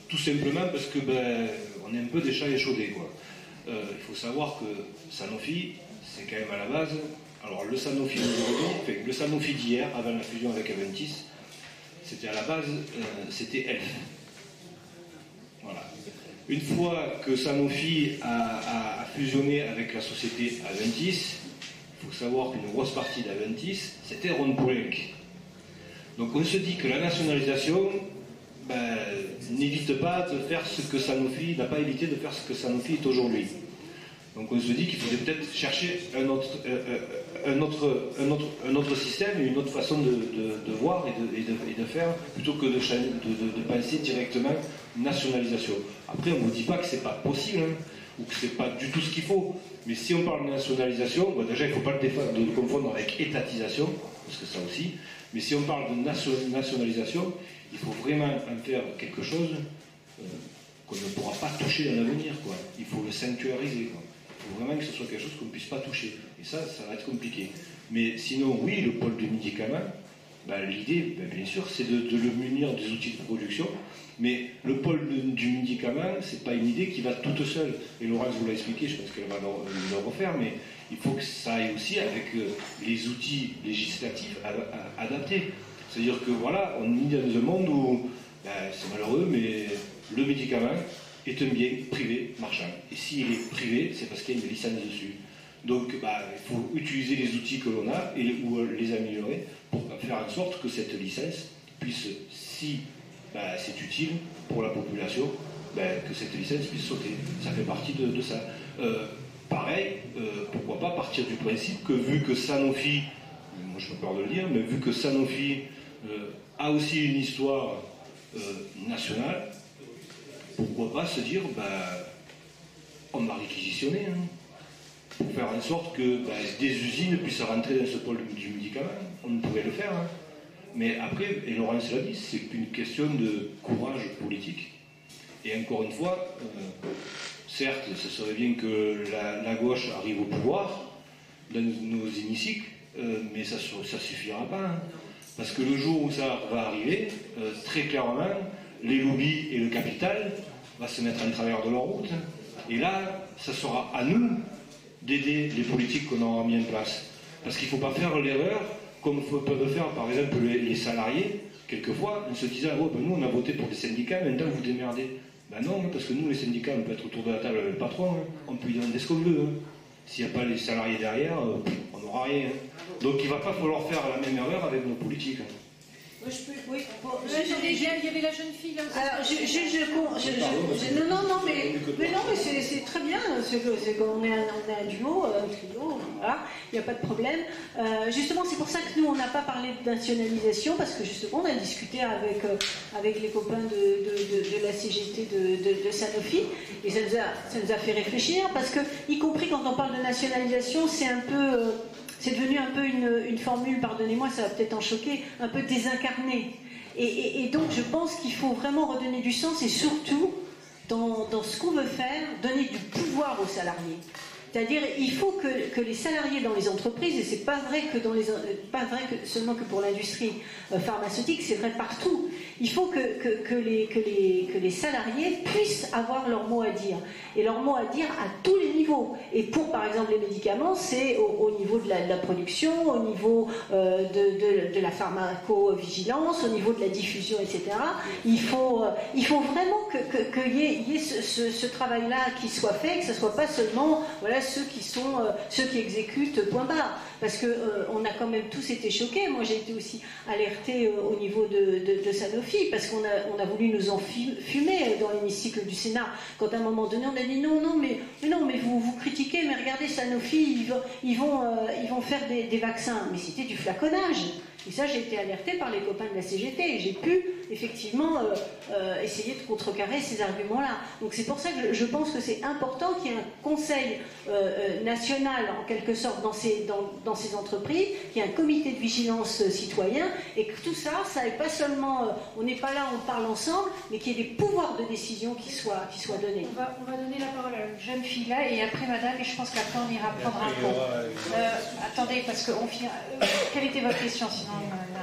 Tout simplement parce que on est un peu des chats échaudés, quoi. Il faut savoir que Sanofi, c'est quand même à la base. Alors le Sanofi d'aujourd'hui, le Sanofi d'hier, avant la fusion avec Aventis, c'était à la base, c'était Elf. Voilà. Une fois que Sanofi a fusionné avec la société Aventis, il faut savoir qu'une grosse partie d'Aventis, c'était Ron Poulenc. Donc on se dit que la nationalisation n'évite pas de faire ce que Sanofi, n'a pas évité de faire ce que Sanofi est aujourd'hui. Donc on se dit qu'il faudrait peut-être chercher un autre système, une autre façon de voir et de faire, plutôt que de penser directement nationalisation. Après, on ne vous dit pas que c'est pas possible, hein, ou que c'est pas du tout ce qu'il faut. Mais si on parle de nationalisation, déjà il ne faut pas le confondre avec étatisation, parce que ça aussi. Mais si on parle de nationalisation, il faut vraiment en faire quelque chose qu'on ne pourra pas toucher dans l'avenir, quoi. Il faut le sanctuariser, quoi. Il faut vraiment que ce soit quelque chose qu'on ne puisse pas toucher. Et ça va être compliqué. Mais sinon, oui, le pôle de médicaments, l'idée, bien sûr, c'est de le munir des outils de production. Mais le pôle du médicament, c'est pas une idée qui va toute seule. Et Laurence vous l'a expliqué, je pense qu'elle va le refaire, mais il faut que ça aille aussi avec les outils législatifs adaptés. C'est-à-dire que voilà, on est dans un monde où, c'est malheureux, mais le médicament est un bien privé marchand. Et s'il est privé, c'est parce qu'il y a une licence dessus. Donc il faut utiliser les outils que l'on a ou les améliorer pour faire en sorte que cette licence puisse, si c'est utile pour la population, que cette licence puisse sauter. Ça fait partie de ça. Pareil, pourquoi pas partir du principe que vu que Sanofi, moi je me peur de le dire, mais vu que Sanofi a aussi une histoire nationale, pourquoi pas se dire, on va réquisitionner, hein, pour faire en sorte que des usines puissent rentrer dans ce pôle du médicament. On pourrait le faire. Hein. Mais après, et Laurence l'a dit, c'est une question de courage politique. Et encore une fois, certes, ce serait bien que la gauche arrive au pouvoir dans nos hémicycles, mais ça ne suffira pas. Hein. Parce que le jour où ça va arriver, très clairement, les lobbies et le capital vont se mettre en travers de leur route. Et là, ça sera à nous d'aider les politiques qu'on aura mis en place. Parce qu'il ne faut pas faire l'erreur, comme peuvent faire par exemple les salariés, quelquefois, en se disant nous on a voté pour des syndicats, maintenant vous démerdez. Non, parce que nous les syndicats, on peut être autour de la table avec le patron, hein. On peut lui demander ce qu'on veut. Hein. S'il n'y a pas les salariés derrière, on n'aura rien. Hein. Donc il ne va pas falloir faire la même erreur avec nos politiques. Hein. Oui, il y avait la jeune fille là. Alors, non, mais c'est très bien. C'est qu'on est un duo, un trio, voilà, il n'y a pas de problème. Justement, c'est pour ça que nous, on n'a pas parlé de nationalisation, parce que justement, on a discuté avec les copains de la CGT de Sanofi, et ça nous a fait réfléchir, parce que, y compris quand on parle de nationalisation, c'est devenu un peu une formule, pardonnez-moi, ça va peut-être en choquer, un peu désincarnée. Et donc je pense qu'il faut vraiment redonner du sens, et surtout, dans ce qu'on veut faire, donner du pouvoir aux salariés. C'est-à-dire, il faut que les salariés dans les entreprises, et c'est pas vrai seulement que pour l'industrie pharmaceutique, c'est vrai partout. Il faut que les salariés puissent avoir leur mot à dire. Et leur mot à dire à tous les niveaux. Et pour, par exemple, les médicaments, c'est au niveau de la production, au niveau de la pharmacovigilance, au niveau de la diffusion, etc. Il faut vraiment qu'il y ait ce travail-là qui soit fait, que ce ne soit pas seulement ceux qui exécutent, point barre. Parce qu'on a quand même tous été choqués. Moi, j'ai été aussi alertée au niveau de Sanofi, parce qu'on a voulu nous enfumer dans l'hémicycle du Sénat. Quand à un moment donné, on a dit non, mais vous critiquez, mais regardez, Sanofi, ils vont faire des vaccins. Mais c'était du flaconnage. Et ça, j'ai été alertée par les copains de la CGT, et j'ai pu effectivement essayer de contrecarrer ces arguments-là. Donc c'est pour ça que je pense que c'est important qu'il y ait un conseil national, en quelque sorte, dans ces entreprises, qu'il y ait un comité de vigilance citoyen, et que tout ça n'est pas seulement, on n'est pas là, on parle ensemble, mais qu'il y ait des pouvoirs de décision qui soient donnés. On va donner la parole à une jeune fille là, et après madame, et je pense qu'après on ira prendre un pot. Attendez, parce qu'on finira. Quelle était votre question, sinon on n'arrive pas.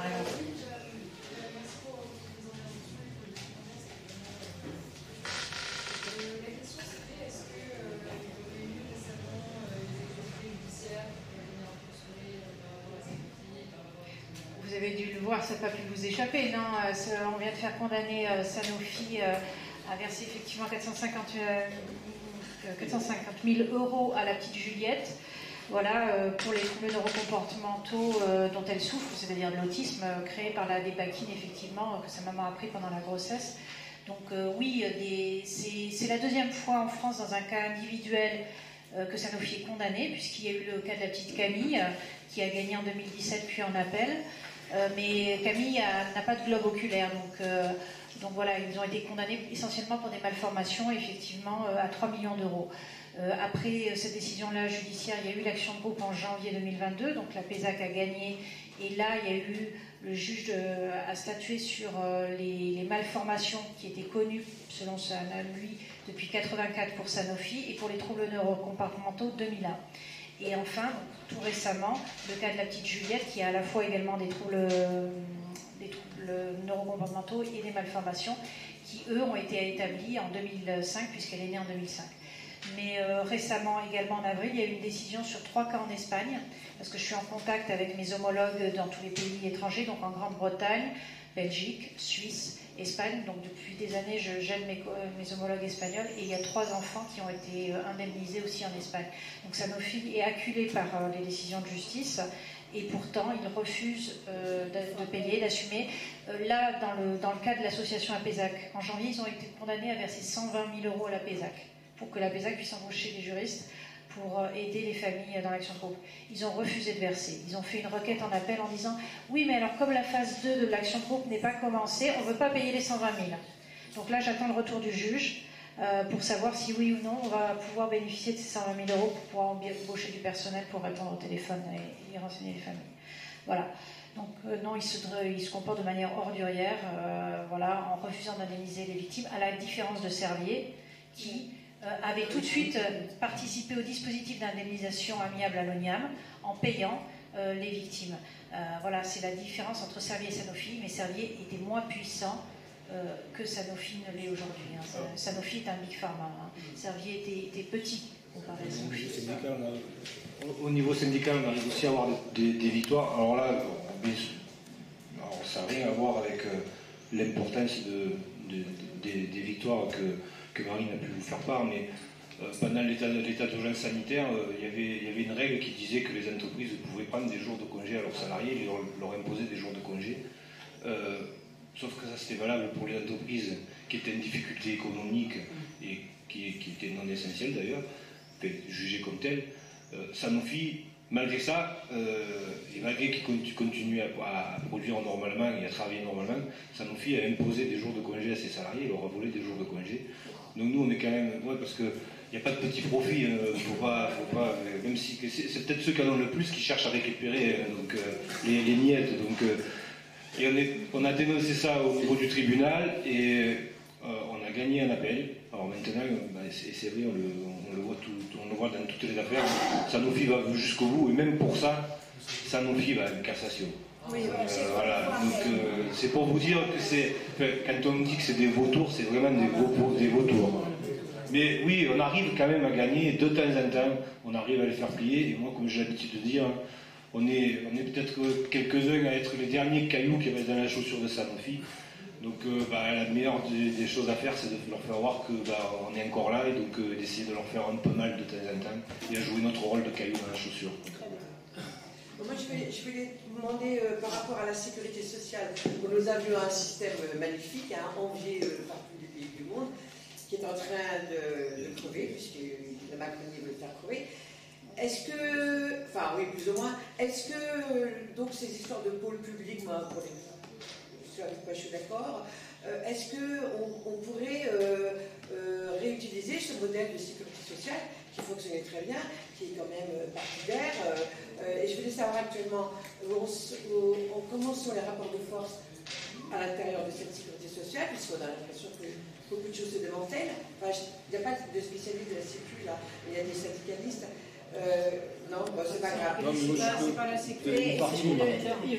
Vous avez dû le voir, ça n'a pas pu vous échapper, non? On vient de faire condamner Sanofi à verser effectivement 450 000 euros à la petite Juliette, voilà, pour les troubles neurocomportementaux dont elle souffre, c'est-à-dire de l'autisme créé par la dépakine, effectivement, que sa maman a pris pendant la grossesse. Donc oui, c'est la deuxième fois en France, dans un cas individuel, que Sanofi est condamné, puisqu'il y a eu le cas de la petite Camille, qui a gagné en 2017 puis en appel. Mais Camille n'a pas de globe oculaire, donc voilà, ils ont été condamnés essentiellement pour des malformations, effectivement, à 3 millions d'euros. Après cette décision-là judiciaire, il y a eu l'action de groupe en janvier 2022, donc la PESAC a gagné, et là, il y a eu le juge a statué sur les malformations qui étaient connues, selon lui, depuis 1984 pour Sanofi, et pour les troubles neurocomportementaux 2001. Et enfin, tout récemment, le cas de la petite Juliette, qui a à la fois également des troubles neurocomportementaux et des malformations, qui eux ont été établis en 2005, puisqu'elle est née en 2005. Mais récemment, également en avril, il y a eu une décision sur 3 cas en Espagne, parce que je suis en contact avec mes homologues dans tous les pays étrangers, donc en Grande-Bretagne, Belgique, Suisse, Espagne. Donc depuis des années, j'aide mes homologues espagnols, et il y a 3 enfants qui ont été indemnisés aussi en Espagne. Donc Sanofi est acculé par les décisions de justice, et pourtant ils refusent de payer, d'assumer. Là, dans le cas de l'association APESAC, en janvier, ils ont été condamnés à verser 120 000 € à l'APESAC, pour que l'APESAC puisse embaucher des juristes pour aider les familles dans l'action de groupe. Ils ont refusé de verser. Ils ont fait une requête en appel en disant « Oui, mais alors comme la phase 2 de l'action de groupe n'est pas commencée, on ne veut pas payer les 120 000 ». Donc là, j'attends le retour du juge pour savoir si oui ou non on va pouvoir bénéficier de ces 120 000 € pour pouvoir embaucher du personnel pour répondre au téléphone et renseigner les familles. Voilà. Donc non, il se comporte de manière ordurière, voilà, en refusant d'indemniser les victimes, à la différence de Servier, qui avait tout de suite participé au dispositif d'indemnisation amiable à l'ONIAM en payant les victimes. Voilà, c'est la différence entre Servier et Sanofi, mais Servier était moins puissant que Sanofi ne l'est aujourd'hui. Hein. Sanofi est un big pharma. Hein. Servier était petit comparé à Sanofi. Au niveau syndical, on arrive aussi à avoir des victoires. Alors là, ça n'a rien à voir avec l'importance des victoires que Marine a pu vous faire part, mais pendant l'état d'urgence sanitaire, il y avait une règle qui disait que les entreprises pouvaient prendre des jours de congé à leurs salariés et leur imposer des jours de congé. Sauf que ça, c'était valable pour les entreprises qui étaient en difficulté économique et qui étaient non essentielles d'ailleurs, jugées comme telles. Sanofi, malgré ça, et malgré qu'il continue à produire normalement et à travailler normalement, Sanofi a imposé des jours de congé à ses salariés, il leur a volé des jours de congé. Donc nous, on est quand même... Ouais, parce qu'il n'y a pas de petit profit, faut pas, même si c'est peut-être ceux qui en ont le plus qui cherchent à récupérer les miettes. Donc, et on a dénoncé ça au niveau du tribunal et on a gagné un appel. Alors maintenant, c'est vrai, on le voit dans toutes les affaires, Sanofi va jusqu'au bout, et même pour ça, Sanofi va en cassation. Oui, voilà, donc c'est pour vous dire que quand on dit que c'est des vautours, c'est vraiment des vautours. Mais oui, on arrive quand même à gagner de temps en temps, on arrive à les faire plier, et moi, comme j'ai l'habitude de dire, on est peut-être quelques-uns à être les derniers cailloux qui restent dans la chaussure de Sanofi. Donc la meilleure des choses à faire, c'est de leur faire voir qu'on est encore là, et donc d'essayer de leur faire un peu mal de temps en temps, et à jouer notre rôle de caillou dans la chaussure. Moi, je voulais vous demander par rapport à la sécurité sociale. Nous avions un système magnifique, envié par tous les pays du monde, qui est en train de crever, puisque la Macronie veut le faire crever. Est-ce que, enfin oui, plus ou moins, est-ce que donc ces histoires de pôle public, moi, pour les ceux avec quoi je suis d'accord, est-ce qu'on pourrait réutiliser ce modèle de sécurité sociale qui fonctionnait très bien, qui est quand même particulière, et je voulais savoir actuellement comment sont les rapports de force à l'intérieur de cette sécurité sociale, puisqu'on a l'impression que beaucoup de choses se démantèlent. Enfin, il n'y a pas de spécialistes de la sécu là, il y a des syndicalistes. Non, c'est pas grave. Non, c'est pas la sécurité.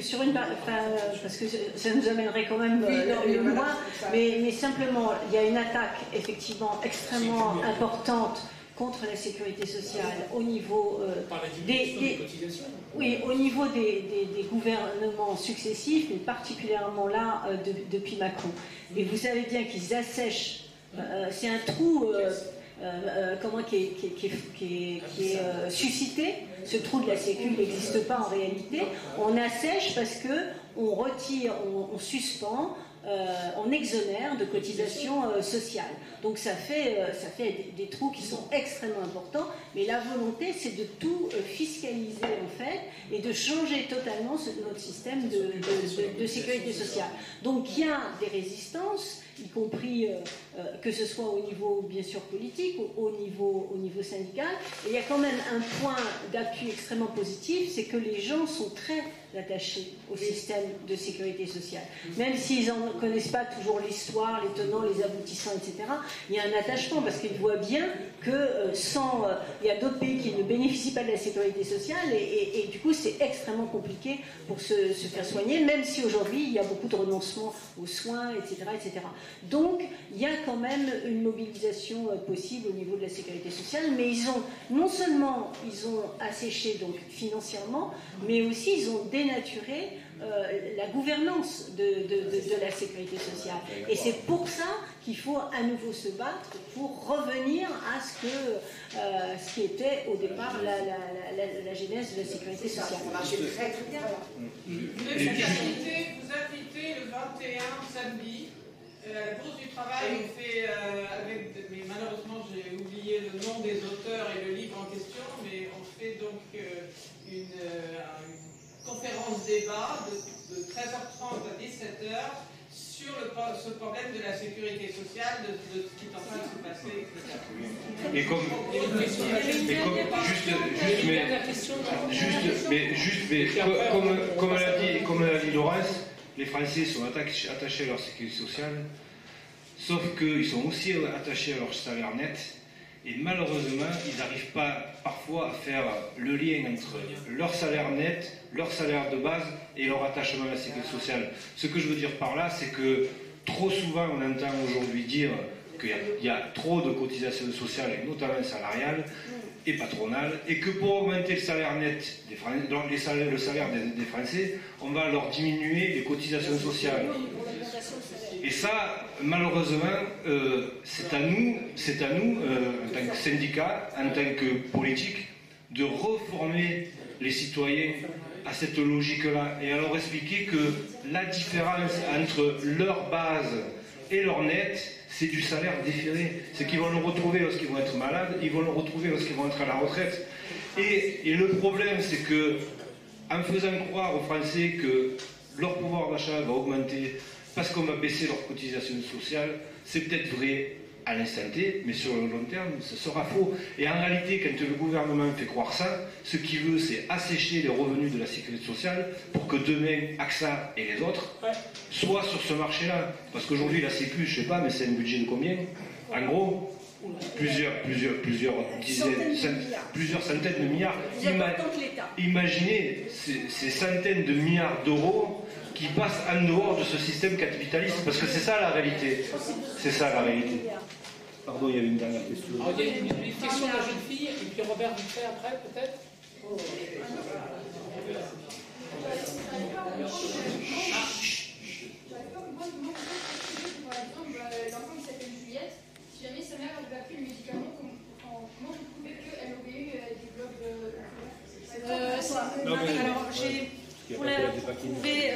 Sur une parce que ça nous amènerait quand même loin, mais simplement, il y a une attaque effectivement extrêmement importante contre la sécurité sociale au niveau au niveau des gouvernements successifs, mais particulièrement là depuis Macron. Et vous savez bien qu'ils assèchent. C'est un trou. Qui est suscité, ce trou de la sécu n'existe pas en réalité. On assèche parce que on retire, on suspend, on exonère de cotisations sociales. Donc ça fait des trous qui sont extrêmement importants, mais la volonté c'est de tout fiscaliser en fait et de changer totalement notre système de sécurité sociale. Donc il y a des résistances, y compris que ce soit au niveau bien sûr politique, au niveau syndical. Et il y a quand même un point d'appui extrêmement positif, c'est que les gens sont très attachés au système de sécurité sociale. Même s'ils n'en connaissent pas toujours l'histoire, les tenants, les aboutissants, etc., il y a un attachement parce qu'ils voient bien que il y a d'autres pays qui ne bénéficient pas de la sécurité sociale et du coup c'est extrêmement compliqué pour se faire soigner, même si aujourd'hui il y a beaucoup de renoncements aux soins, etc., etc. Donc il y a quand même une mobilisation possible au niveau de la sécurité sociale, mais non seulement ils ont asséché donc financièrement, mais aussi ils ont dénaturé la gouvernance de la sécurité sociale. Et c'est pour ça qu'il faut à nouveau se battre pour revenir à ce qui était au départ la genèse de la sécurité sociale. Ça marchait très très bien. Vous invitez le 21 samedi à la Bourse du Travail. On fait mais malheureusement j'ai oublié le nom des auteurs et le livre en question, mais on fait donc une conférence débat de 13h30 à 17h sur ce problème de la sécurité sociale, de ce qui est en train de se passer, etc. Et comme comme l'a dit Laurence, les Français sont attachés à leur sécurité sociale, sauf qu'ils sont aussi attachés à leur salaire net. Et malheureusement, ils n'arrivent pas parfois à faire le lien entre leur salaire net, leur salaire de base et leur attachement à la sécurité sociale. Ce que je veux dire par là, c'est que trop souvent on entend aujourd'hui dire qu'il y a trop de cotisations sociales, et notamment salariales et patronales, et que pour augmenter le salaire net, donc le salaire des Français, on va leur diminuer les cotisations sociales. Et ça, malheureusement, c'est à nous, en tant que syndicat, en tant que politique, de reformer les citoyens à cette logique-là et à leur expliquer que la différence entre leur base et leur net, c'est du salaire différé. C'est qu'ils vont le retrouver lorsqu'ils vont être malades, ils vont le retrouver lorsqu'ils vont être à la retraite. Et le problème, c'est que, en faisant croire aux Français que leur pouvoir d'achat va augmenter parce qu'on va baisser leurs cotisations sociales, c'est peut-être vrai à l'instant T, mais sur le long terme, ce sera faux. Et en réalité, quand le gouvernement fait croire ça, ce qu'il veut, c'est assécher les revenus de la sécurité sociale pour que demain, AXA et les autres soient sur ce marché-là. Parce qu'aujourd'hui, la Sécu, je sais pas, mais c'est un budget de combien? En gros, plusieurs centaines de milliards. Imaginez ces centaines de milliards d'euros qui passent en dehors de ce système capitaliste, parce que c'est ça la réalité. C'est ça la réalité. Pardon, il y avait une dernière question. Alors, il y a une question de la jeune fille, et puis Robert vite fait après, peut-être. L'enfant qui s'appelle Juliette, si jamais sa mère avait pris le médicament, comment vous prouvez qu'elle aurait eu des globes alors,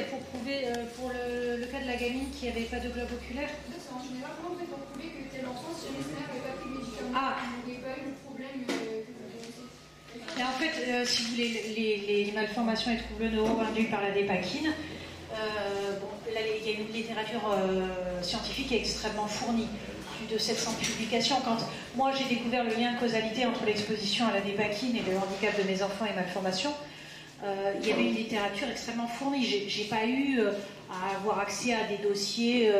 pour prouver pour le cas de la gamine qui n'avait pas de globe oculaire. En général, comment vous faites pour prouver que tel enfant, si jamais sa mère n'avait pas pris le médicament, il n'y aurait pas eu le problème que vous connaissez? Et en fait, si vous voulez, les malformations et troubles neuro induits par la dépakine, là, il y a une littérature scientifique extrêmement fournie, plus de 700 publications. Quand moi j'ai découvert le lien causalité entre l'exposition à la dépakine et le handicap de mes enfants et malformations, il y avait une littérature extrêmement fournie. J'ai pas eu à avoir accès à des dossiers,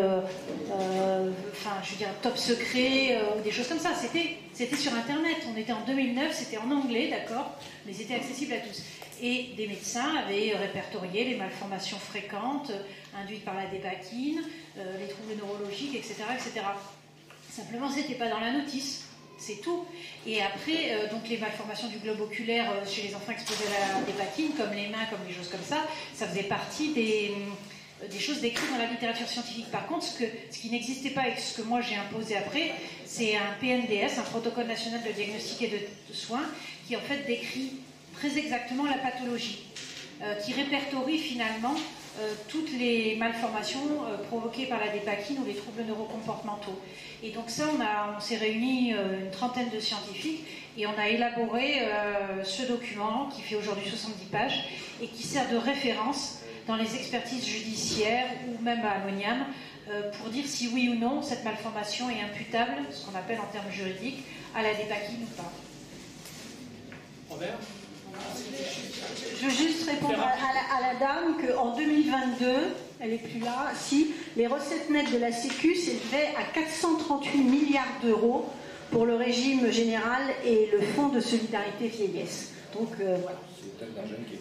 je veux dire, top secret ou des choses comme ça. C'était sur Internet. On était en 2009, c'était en anglais, d'accord, mais c'était accessible à tous. Et des médecins avaient répertorié les malformations fréquentes induites par la dépakine, les troubles neurologiques, etc., etc. Simplement, c'était pas dans la notice. C'est tout. Et après, donc les malformations du globe oculaire chez les enfants exposés à la dépakine, comme les mains, comme des choses comme ça, ça faisait partie des choses décrites dans la littérature scientifique. Par contre, ce qui n'existait pas et ce que moi j'ai imposé après, c'est un PNDS, un protocole national de diagnostic et de soins, qui en fait décrit très exactement la pathologie, qui répertorie finalement toutes les malformations provoquées par la dépakine ou les troubles neurocomportementaux. Et donc ça, on s'est réunis une trentaine de scientifiques et on a élaboré ce document qui fait aujourd'hui 70 pages et qui sert de référence dans les expertises judiciaires ou même à l'ONIAM pour dire si oui ou non cette malformation est imputable, ce qu'on appelle en termes juridiques, à la dépakine ou pas. Robert ? Je veux juste répondre à la dame qu'en 2022, elle est plus là, si les recettes nettes de la Sécu s'élevaient à 438 milliards d'euros pour le régime général et le fonds de solidarité vieillesse. Donc voilà. C'est peut-être l'argent qui est